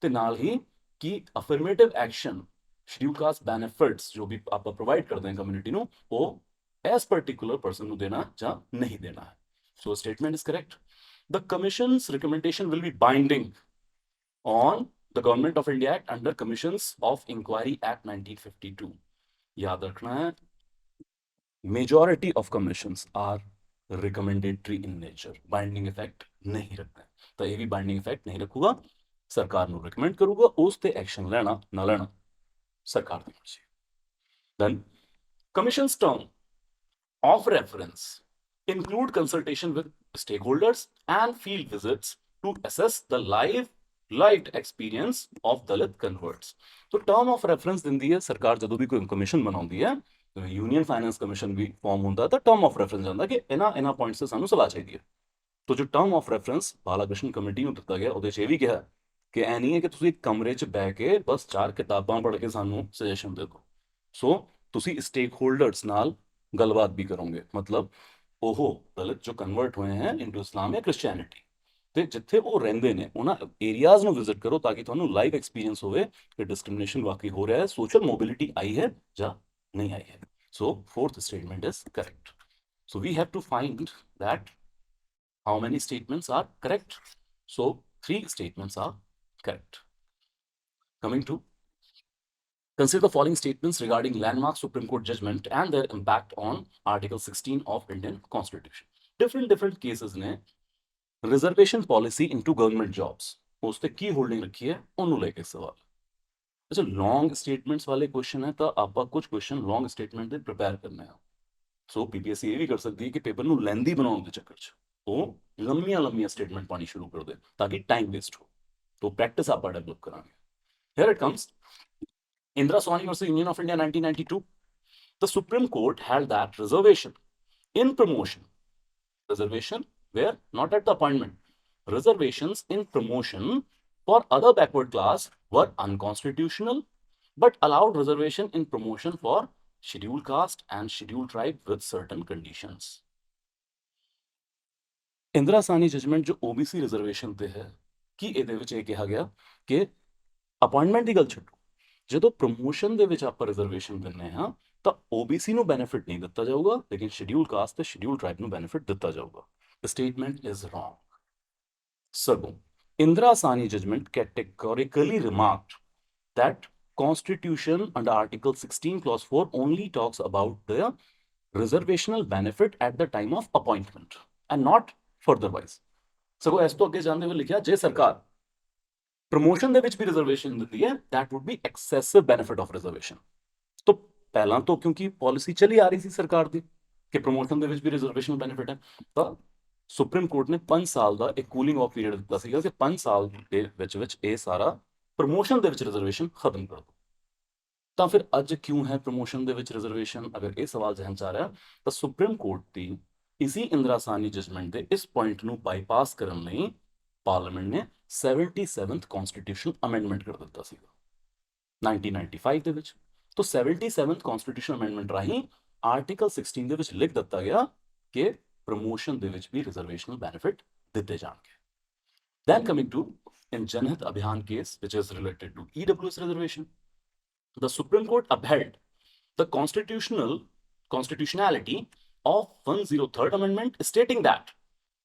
ਤੇ ਨਾਲ ਹੀ ਕੀ affirmative action scheduled caste benefits ਜੋ ਵੀ ਆਪਾਂ ਪ੍ਰੋਵਾਈਡ ਕਰਦੇ ਹਾਂ ਕਮਿਊਨਿਟੀ ਨੂੰ ਉਹ ਇਸ particular person ਨੂੰ ਦੇਣਾ ਜਾਂ ਨਹੀਂ ਦੇਣਾ ਹੈ। So statement is correct. The commission's recommendation will be binding on the Government of India Act under Commissions of Inquiry Act 1952. याद रखना है, majority of commissions are recommendatory in nature, binding effect नहीं रखते, तो ये भी binding effect नहीं रखूगा, सरकार ਨੂੰ recommend ਕਰੂਗਾ, ਉਸ ਤੇ action ਲੈਣਾ ਨਾ ਲੈਣਾ ਸਰਕਾਰ ਦੀ ਮਰਜ਼ੀ। Then commission's term of reference include consultation with stakeholders and field visits to assess the lived experience of Dalit converts. So term of reference ਦਿੰਦੀ ਹੈ ਸਰਕਾਰ ਜਦੋਂ ਵੀ ਕੋਈ ਕਮਿਸ਼ਨ ਬਣਾਉਂਦੀ ਹੈ, ਯੂਨੀਅਨ ਫਾਈਨੈਂਸ ਕਮਿਸ਼ਨ ਵੀ ਫਾਰਮ ਹੁੰਦਾ ਤਾਂ ਟਰਮ ਆਫ ਰੈਫਰੈਂਸ ਜਾਂਦਾ ਕਿ ਇਹਨਾਂ ਪੁਆਇੰਟਸ ਤੇ ਸਾਨੂੰ ਸਲਾਹ ਚਾਹੀਦੀ ਹੈ। ਤਾਂ ਜੋ ਟਰਮ ਆਫ ਰੈਫਰੈਂਸ ਬਾਲਾਕ੍ਰਿਸ਼ਨ ਕਮੇਟੀ ਨੂੰ ਦਿੱਤਾ ਗਿਆ ਉਹਦੇ 'ਚ ਇਹ ਵੀ ਕਿਹਾ ਕਿ ਇਹ ਨਹੀਂ ਹੈ ਕਿ ਤੁਸੀਂ ਇੱਕ ਕਮਰੇ 'ਚ ਬਹਿ ਕੇ ਬਸ 4 ਕਿਤਾਬਾਂ ਪੜ੍ਹ ਕੇ ਸਾਨੂੰ ਸੁਜੈਸ਼ਨ ਦੇ ਦਿਓ। ਸੋ ਤੁਸੀਂ ਸਟੇਕ ਹੋਲਡਰਸ ਨਾਲ ਗੱਲਬਾਤ ਵੀ ਕਰੋਗੇ, ਮਤਲਬ ਉਹ ਦਲਿਤ ਜੋ ਕਨਵਰਟ ਹੋਏ ਹਨ ਇਨਟੂ ਇਸਲਾਮ ਜਾਂ ਕ੍ਰਿਸਚੀਅਨਿਟੀ, ਤੇ ਜਿੱਥੇ ਉਹ ਰਹਿੰਦੇ ਨੇ ਉਹਨਾਂ ਏਰੀਆਜ਼ ਨੂੰ ਵਿਜ਼ਿਟ ਕਰੋ ਤਾਂ ਕਿ ਤੁਹਾਨੂੰ ਲਾਈਵ ਐਕਸਪੀਰੀਅੰਸ ਹੋਵੇ ਕਿ ਡਿਸਕ੍ਰਿਮੀਨੇਸ਼ਨ ਵਾਕਈ ਹੋ ਰਿਹਾ ਹੈ, ਸੋਸ਼ਲ ਮੋਬਿਲਿਟੀ ਆਈ ਹੈ ਜਾਂ ਨਹੀਂ ਆਈ ਹੈ। ਸੋ fourth statement is correct. So we have to find that how many statements are correct. So 3 statements are correct. Coming to consider the following statements regarding landmark Supreme Court judgment and their impact on Article 16 of Indian Constitution. Different cases ने reservation policy into government jobs उस ते की holding रखी है ਉਹਨੂੰ ਲੈ ਕੇ ਸਵਾਲ। अच्छा लॉन्ग स्टेटमेंट्स वाले क्वेश्चन है तो ਆਪਾਂ ਕੁਝ क्वेश्चन लॉन्ग स्टेटमेंट ਦੇ प्रिपेयर करने ਆ। ਸੋ ਪੀਪੀਐਸਸੀ ਇਹ ਵੀ ਕਰ ਸਕਦੀ ਹੈ ਕਿ ਪੇਪਰ ਨੂੰ ਲੈਂਦੀ ਬਣਾਉਣ ਦੇ ਚੱਕਰ 'ਚ ਉਹ ਲੰਮੀਆਂ ਸਟੇਟਮੈਂਟ ਪਾਣੀ ਸ਼ੁਰੂ ਕਰ ਦੇ ਤਾਂ ਕਿ ਟਾਈਮ ਵੇਸਟ ਹੋ। तो प्रैक्टिस आप डेवलप कराएंगे। Here it comes. Indira Sawhney versus Union of India 1992. The Supreme Court held that reservation in promotion, reservation where not at the appointment, reservations in promotion for other backward class were unconstitutional, but allowed reservation in promotion for scheduled caste and scheduled tribe with certain conditions. Indra Sawhney judgment ਜੋ OBC reservation ਤੇ ਹੈ ਕਿ ਇਹਦੇ ਵਿੱਚ ਇਹ ਕਿਹਾ ਗਿਆ ਕਿ ਅਪਾਇੰਟਮੈਂਟ ਦੀ ਗੱਲ ਛੱਡੋ, ਜਦੋਂ ਪ੍ਰਮੋਸ਼ਨ ਦੇ ਵਿੱਚ ਆਪਾਂ ਰਿਜ਼ਰਵੇਸ਼ਨ ਦਿੰਨੇ ਹਾਂ ਤਾਂ ਓਬੀਸੀ ਨੂੰ ਬੈਨੀਫਿਟ ਨਹੀਂ ਦਿੱਤਾ ਜਾਊਗਾ ਲੇਕਿਨ ਸ਼ਡਿਊਲ ਕਾਸਟ ਤੇ ਸ਼ਡਿਊਲ ਟ੍ਰਾਈਬ ਨੂੰ ਬੈਨੀਫਿਟ ਦਿੱਤਾ ਜਾਊਗਾ। The statement is wrong. ਸਗੋਂ Indra Sawhney judgment categorically remarked that Constitution under Article 16 Clause 4 only talks about the reservational benefit at the time of appointment and not furtherwise. ਸਗੋਂ ਇਸ ਤੋਂ ਅੱਗੇ ਜਾਂਦੇ ਹੋਏ ਲਿਖਿਆ ਜੇ ਸਰਕਾਰ ਪ੍ਰਮੋਸ਼ਨ ਦੇ ਵਿੱਚ ਵੀ ਰਿਜ਼ਰਵੇਸ਼ਨ ਦਿੰਦੀ ਹੈ that would be excessive benefit of reservation। तो ਪਹਿਲਾਂ ਤੋਂ ਕਿਉਂਕਿ ਪਾਲਿਸੀ ਚਲੀ ਆ ਰਹੀ ਸੀ ਸਰਕਾਰ ਦੀ ਕਿ ਪ੍ਰਮੋਸ਼ਨ ਦੇ ਵਿੱਚ ਵੀ ਰਿਜ਼ਰਵੇਸ਼ਨ ਬੈਨੀਫਿਟ ਹੈ, ਤਾਂ ਸੁਪਰੀਮ ਕੋਰਟ ਨੇ 5 ਸਾਲ ਦਾ ਇੱਕ ਕੂਲਿੰਗ ਆਫ ਪੀਰੀਅਡ ਦਿੱਤਾ ਸੀਗਾ ਕਿ 5 ਸਾਲ ਦੇ ਵਿੱਚ ਇਹ ਸਾਰਾ ਪ੍ਰਮੋਸ਼ਨ ਦੇ ਵਿੱਚ ਰਿਜ਼ਰਵੇਸ਼ਨ ਖਤਮ ਕਰ ਦਿਓ। ਤਾਂ ਫਿਰ ਅੱਜ ਕਿਉਂ ਹੈ ਪ੍ਰਮੋਸ਼ਨ ਦੇ ਵਿੱਚ ਰਿਜ਼ਰਵੇਸ਼ਨ? ਅਗਰ ਇਹ ਸਵਾਲ ਜ਼ਿਹਨ 'ਚ ਆ ਰਿਹਾ ਤਾਂ ਸੁਪਰੀਮ ਕੋਰਟ ਦੀ ਇਸੀ ਇੰਦਰਾ ਸਾਹਨੀ ਜਜਮੈਂਟ ਦੇ ਇਸ ਪੁਆਇੰਟ ਨੂੰ ਬਾਈਪਾਸ ਕਰਨ ਲਈ ਪਾਰਲੀਮੈਂਟ ਨੇ 77th ਕਨਸਟੀਟਿਊਸ਼ਨ ਅਮੈਂਡਮੈਂਟ ਕਰ ਦਿੱਤਾ ਸੀਗਾ 1995 ਦੇ ਵਿੱਚ। तो 77th ਕਨਸਟੀਟਿਊਸ਼ਨ ਅਮੈਂਡਮੈਂਟ ਰਾਹੀਂ ਆਰਟੀਕਲ 16 ਦੇ ਵਿੱਚ ਲਿਖ ਦਿੱਤਾ ਗਿਆ ਕਿ ਪ੍ਰਮੋਸ਼ਨ ਦੇ ਵਿੱਚ ਵੀ ਰਿਜ਼ਰਵੇਸ਼ਨਲ ਬੈਨੀਫਿਟ ਦਿੱਤੇ ਜਾਣਗੇ। Then coming to in Janhiत Abhiyan case, which is related to EWS reservation, the Supreme Court upheld the constitutionality of 103rd Amendment, stating that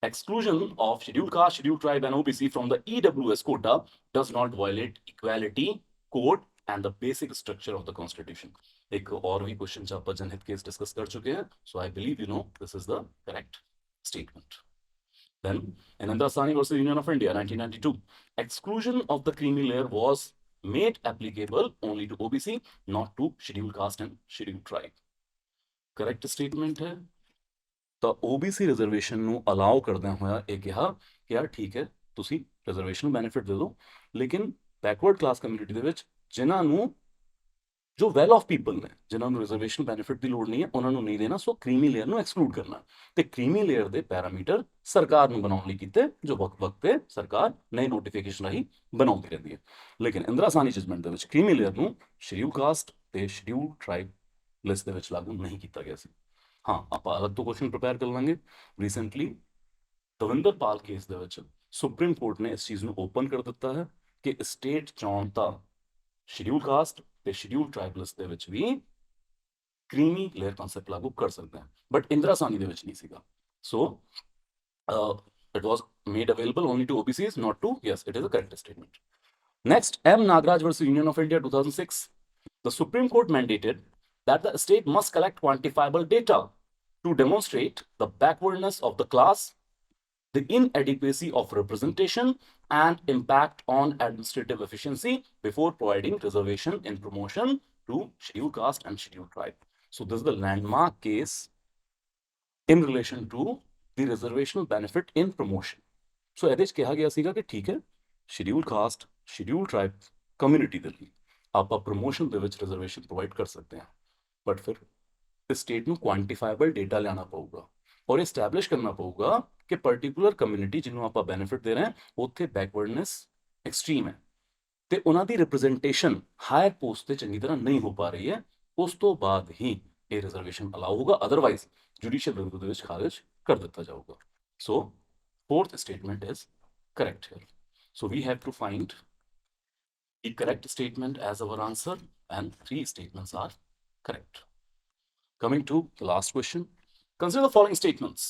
exclusion of scheduled caste, scheduled tribe, and OBC from the EWS quota does not violate equality, code, and the basic structure of the Constitution. एक और भी question च आप जनहित case discuss कर चुके हैं, so I believe you know this is the correct statement. Then, in Indira Sawhney versus Union of India, 1992, exclusion of the creamy layer was made applicable only to OBC, not to scheduled caste and scheduled tribe. Correct statement है। ਤਾਂ OBC reservation ਨੂੰ allow ਕਰਦਿਆਂ ਹੋਇਆ ਇਹ ਕਿਹਾ ਕਿ ਯਾਰ ਠੀਕ ਹੈ ਤੁਸੀਂ ਰਿਜ਼ਰਵੇਸ਼ਨ ਬੈਨੀਫਿਟ ਦੇ ਦਿਓ, ਲੇਕਿਨ ਬੈਕਵਰਡ ਕਲਾਸ ਕਮਿਊਨਿਟੀ ਦੇ ਵਿੱਚ ਜਿਨ੍ਹਾਂ ਨੂੰ ਜੋ ਵੈਲ ਆਫ ਪੀਪਲ ਨੇ ਜਿਨ੍ਹਾਂ ਨੂੰ ਰਿਜ਼ਰਵੇਸ਼ਨ ਬੈਨੀਫਿਟ ਦੀ ਲੋੜ ਨਹੀਂ ਹੈ ਉਹਨਾਂ ਨੂੰ ਨਹੀਂ ਦੇਣਾ। ਸੋ ਕ੍ਰੀਮੀ ਲੇਅਰ ਨੂੰ ਐਕਸਕਲੂਡ ਕਰਨਾ ਤੇ ਕ੍ਰੀਮੀ ਲੇਅਰ ਦੇ ਪੈਰਾਮੀਟਰ ਸਰਕਾਰ ਨੂੰ ਬਣਾਉਣ ਲਈ ਕੀਤੇ ਜੋ ਵਕਤ ਤੇ ਸਰਕਾਰ ਨਏ ਨੋਟੀਫਿਕੇਸ਼ਨ ਰਾਹੀਂ ਬਣਾਉਂਦੀ ਰਹਿੰਦੀ ਹੈ। ਲੇਕਿਨ ਇੰਦਰਾ ਸਾਹਨੀ ਜਜਮੈਂਟ ਦੇ ਵਿੱਚ ਕ੍ਰੀਮੀ ਲੇਅਰ ਨੂੰ ਸ਼ਡਿਊਲ ਕਾਸਟ ਤੇ ਸ਼ਡਿਊਲ ਟ੍ਰਾਈਬ ਲਿਸਟ ਦੇ ਵਿੱਚ ਲਾਗੂ ਨਹੀਂ ਕੀਤਾ ਗਿਆ ਸੀ। हाँ आप अलग तो क्वेश्चन प्रिपेयर कर लेंगे। रिसेंटली दविंदर पाल केस ਦੇ ਵਿੱਚ ਸੁਪਰੀਮ ਕੋਰਟ ਨੇ ਇਸ ਚੀਜ਼ ਨੂੰ ਓਪਨ ਕਰ ਦਿੱਤਾ ਹੈ ਕਿ ਸਟੇਟ ਚਾਹੁਣ ਤਾਂ ਸ਼ਡਿਊਲ ਕਾਸਟ ਤੇ ਸ਼ਡਿਊਲ ਟ੍ਰਾਈਬ ਲਿਸਟ ਦੇ ਵਿੱਚ ਵੀ ਕ੍ਰੀਮੀ ਲੇਅਰ ਕਨਸੈਪਟ ਲਾਗੂ ਕਰ ਸਕਦੇ ਹਨ, ਬਟ ਇੰਦਰਾ ਸਾਹਨੀ ਦੇ ਵਿੱਚ ਨਹੀਂ ਸੀਗਾ। ਸੋ it was made available only to OBCs, not to, yes, it is a correct statement. Next, M. Nagaraj versus Union of India 2006. The Supreme Court mandated that the state must collect quantifiable data to demonstrate the backwardness of the class, the inadequacy of representation, and impact on administrative efficiency before providing reservation in promotion to scheduled caste and scheduled tribe. So this is the landmark case in relation to the reservational benefit in promotion. So ਇਹਦੇ 'ਚ ਕਿਹਾ ਗਿਆ ਸੀਗਾ ਕਿ ਠੀਕ ਹੈ scheduled caste, scheduled tribe community ਦੇ ਲਈ ਆਪਾਂ ਪ੍ਰਮੋਸ਼ਨ ਦੇ ਵਿੱਚ ਰਿਜ਼ਰਵੇਸ਼ਨ ਪ੍ਰੋਵਾਈਡ ਕਰ ਸਕਦੇ ਹਾਂ, ਬਟ ਫਿਰ ਸਟੇਟ ਨੂੰ ਕੁਆਂਟੀਫਾਈਬਲ ਡੇਟਾ ਲਿਆਉਣਾ ਪਊਗਾ ਔਰ ਐਸਟੈਬਲਿਸ਼ ਕਰਨਾ ਪਊਗਾ ਕਿ ਪਰਟੀਕੂਲਰ ਕਮਿਊਨਿਟੀ ਜਿਹਨੂੰ ਆਪਾਂ ਬੈਨੀਫਿਟ ਦੇ ਰਹੇ ਹਾਂ ਉੱਥੇ ਬੈਕਵਰਡਨੈਸ ਐਕਸਟ੍ਰੀਮ ਹੈ ਤੇ ਉਹਨਾਂ ਦੀ ਰਿਪਰੈਜ਼ੈਂਟੇਸ਼ਨ ਹਾਇਰ ਪੋਸਟ ਤੇ ਚੰਗੀ ਤਰ੍ਹਾਂ ਨਹੀਂ ਹੋ ਪਾ ਰਹੀ ਹੈ। ਉਸ ਤੋਂ ਬਾਅਦ ਹੀ ਇਹ ਰਿਜ਼ਰਵੇਸ਼ਨ ਅਲਾਉ ਹੋਗਾ, ਅਦਰਵਾਈਜ਼ ਜੁਡੀਸ਼ੀਅਲ ਰਿਵਿਊ ਦੇ ਵਿੱਚ ਖਾਰਿਜ ਕਰ ਦਿੱਤਾ ਜਾਊਗਾ। ਸੋ fourth statement is correct here. So we have to find the correct statement as our answer, and 3 statements are correct. Coming to the last question, consider the following statements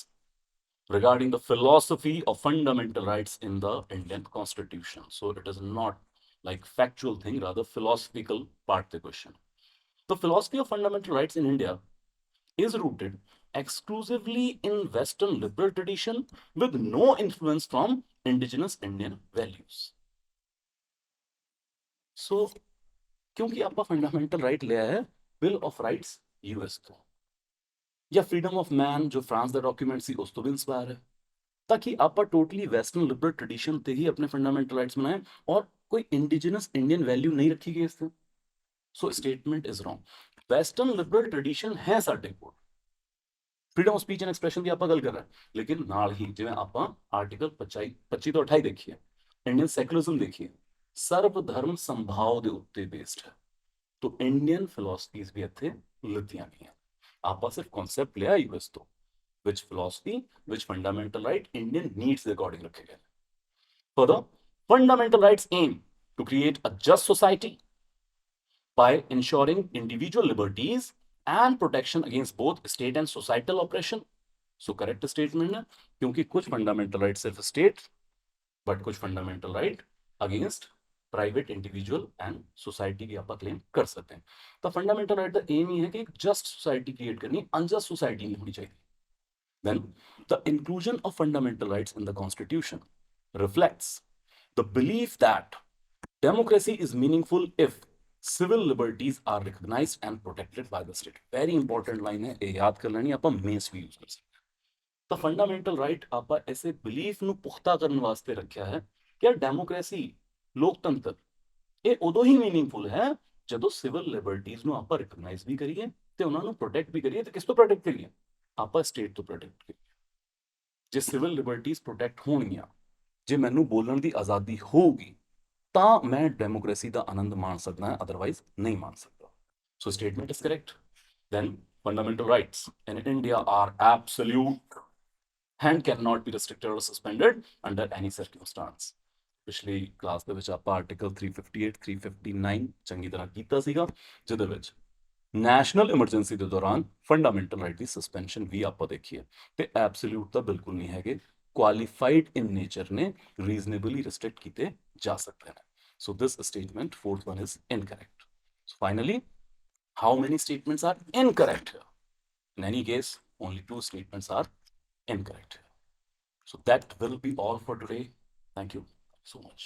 regarding the philosophy of fundamental rights in the Indian Constitution. So it is not like factual thing, rather philosophical part of the question. The philosophy of fundamental rights in India is rooted exclusively in Western liberal tradition with no influence from indigenous Indian values. So, क्योंकि आपका fundamental right लिया है bill of rights US ਤੋਂ ਜਾਂ freedom of ਮੈਨ ਜੋ France ਦਾ document ਸੀ ਉਸ ਤੋਂ ਵੀ inspire ਹੈ, ਤਾਂ ਕਿ ਆਪਾਂ ਟੋਟਲੀ ਵੈਸਟਰਨ ਲਿਬਰਲ ਟ੍ਰੈਡੀਸ਼ਨ ਤੇ ਹੀ ਆਪਣੇ ਫੰਡਾਮੈਂਟਲ ਰਾਈਟਸ ਬਣਾਏ ਔਰ ਕੋਈ ਇੰਡੀਜੀਨਸ ਇੰਡੀਅਨ ਵੈਲਿਊ ਨਹੀਂ ਰੱਖੀ ਗਈ ਇਸ ਤੇ। So statement is wrong. Western liberal tradition ਹੈ ਸਾਡੇ ਕੋਲ, freedom of speech and expression की आप गल कर रहे हैं, लेकिन नाल ही जिवें आपां आर्टिकल 25 तो 28 देखिए, इंडियन सैकुलरिज्म देखिए, सर्वधर्म संभाव दे उत्ते बेस्ड है। तो इंडियन फिलोसफीज भी इत्थे लितियां नहीं है, आपां सिर्फ कॉन्सेप्ट लिया यूएस तो, which philosophy, which fundamental right Indian needs the according रखे गए। Further, fundamental rights aim to create a just society by ensuring individual liberties and protection against both state and societal oppression. So correct statement है, क्योंकि कुछ fundamental rights सिर्फ state, but कुछ fundamental right against private individual and society की आप claim कर सकते हैं। तो फंडामेंटल राइट का एम ही है कि एक जस्ट सोसाइटी क्रिएट करनी, अनजस्ट सोसाइटी नहीं होनी चाहिए। Then the inclusion of fundamental rights in the constitution reflects the belief that democracy is meaningful if civil liberties are recognized and protected by the state। very important line है, ये याद कर लेनी, आप mains भी यूज कर सकते हैं। तो फंडामेंटल राइट आप ऐसे बिलीफ ਨੂੰ ਪੁਖਤਾ ਕਰਨ ਵਾਸਤੇ ਰੱਖਿਆ ਹੈ ਕਿ ਡੈਮੋਕ੍ਰੇਸੀ ਲੋਕਤੰਤਰ ਇਹ ਉਦੋਂ ਹੀ ਮੀਨਿੰਗਫੁਲ ਹੈ ਜਦੋਂ ਸਿਵਲ ਲਿਬਰਟੀਜ਼ ਨੂੰ ਆਪਾਂ ਰਿਕਗਨਾਈਜ਼ ਵੀ ਕਰੀਏ ਤੇ ਉਹਨਾਂ ਨੂੰ ਪ੍ਰੋਟੈਕਟ ਵੀ ਕਰੀਏ। ਤੇ ਕਿਸ ਤੋਂ ਪ੍ਰੋਟੈਕਟ ਕਰੀਏ? ਆਪਾਂ ਸਟੇਟ ਤੋਂ ਪ੍ਰੋਟੈਕਟ ਕਰੀਏ। ਜੇ ਸਿਵਲ ਲਿਬਰਟੀਜ਼ ਪ੍ਰੋਟੈਕਟ ਹੋਣਗੀਆਂ, ਜੇ ਮੈਨੂੰ ਬੋਲਣ ਦੀ ਆਜ਼ਾਦੀ ਹੋਊਗੀ, ਤਾਂ ਮੈਂ ਡੈਮੋਕ੍ਰੇਸੀ ਦਾ ਆਨੰਦ ਮਾਣ ਸਕਦਾ ਹਾਂ, ਅਦਰਵਾਈਜ਼ ਨਹੀਂ ਮਾਣ ਸਕਦਾ। So statement is correct. Then fundamental rights in India are absolute and cannot be restricted or suspended under any circumstance। ਪਿਛਲੀ ਕਲਾਸ ਦੇ ਵਿੱਚ ਆਪਾਂ ਆਰਟੀਕਲ 358 359 ਚੰਗੀ ਤਰ੍ਹਾਂ ਕੀਤਾ ਸੀਗਾ, ਜਿਹਦੇ ਵਿੱਚ ਨੈਸ਼ਨਲ ਐਮਰਜੈਂਸੀ ਦੇ ਦੌਰਾਨ ਫੰਡਾਮੈਂਟਲ ਰਾਈਟ ਦੀ ਸਸਪੈਂਸ਼ਨ ਵੀ ਆਪਾਂ ਦੇਖੀ ਹੈ। ਤੇ ਐਬਸੋਲੂਟ ਤਾਂ ਬਿਲਕੁਲ ਨਹੀਂ ਹੈਗੇ, ਕੁਆਲੀਫਾਈਡ ਇਨ ਨੇਚਰ ਨੇ, ਰੀਜ਼ਨੇਬਲੀ ਰਿਸਟ੍ਰਿਕਟ ਕੀਤੇ ਜਾ ਸਕਦੇ ਨੇ। ਸੋ ਦਿਸ statement fourth one is incorrect। So finally, how many statements are incorrect here? In any case, only 2 statements are incorrect. So that will be all for today. Thank you so much.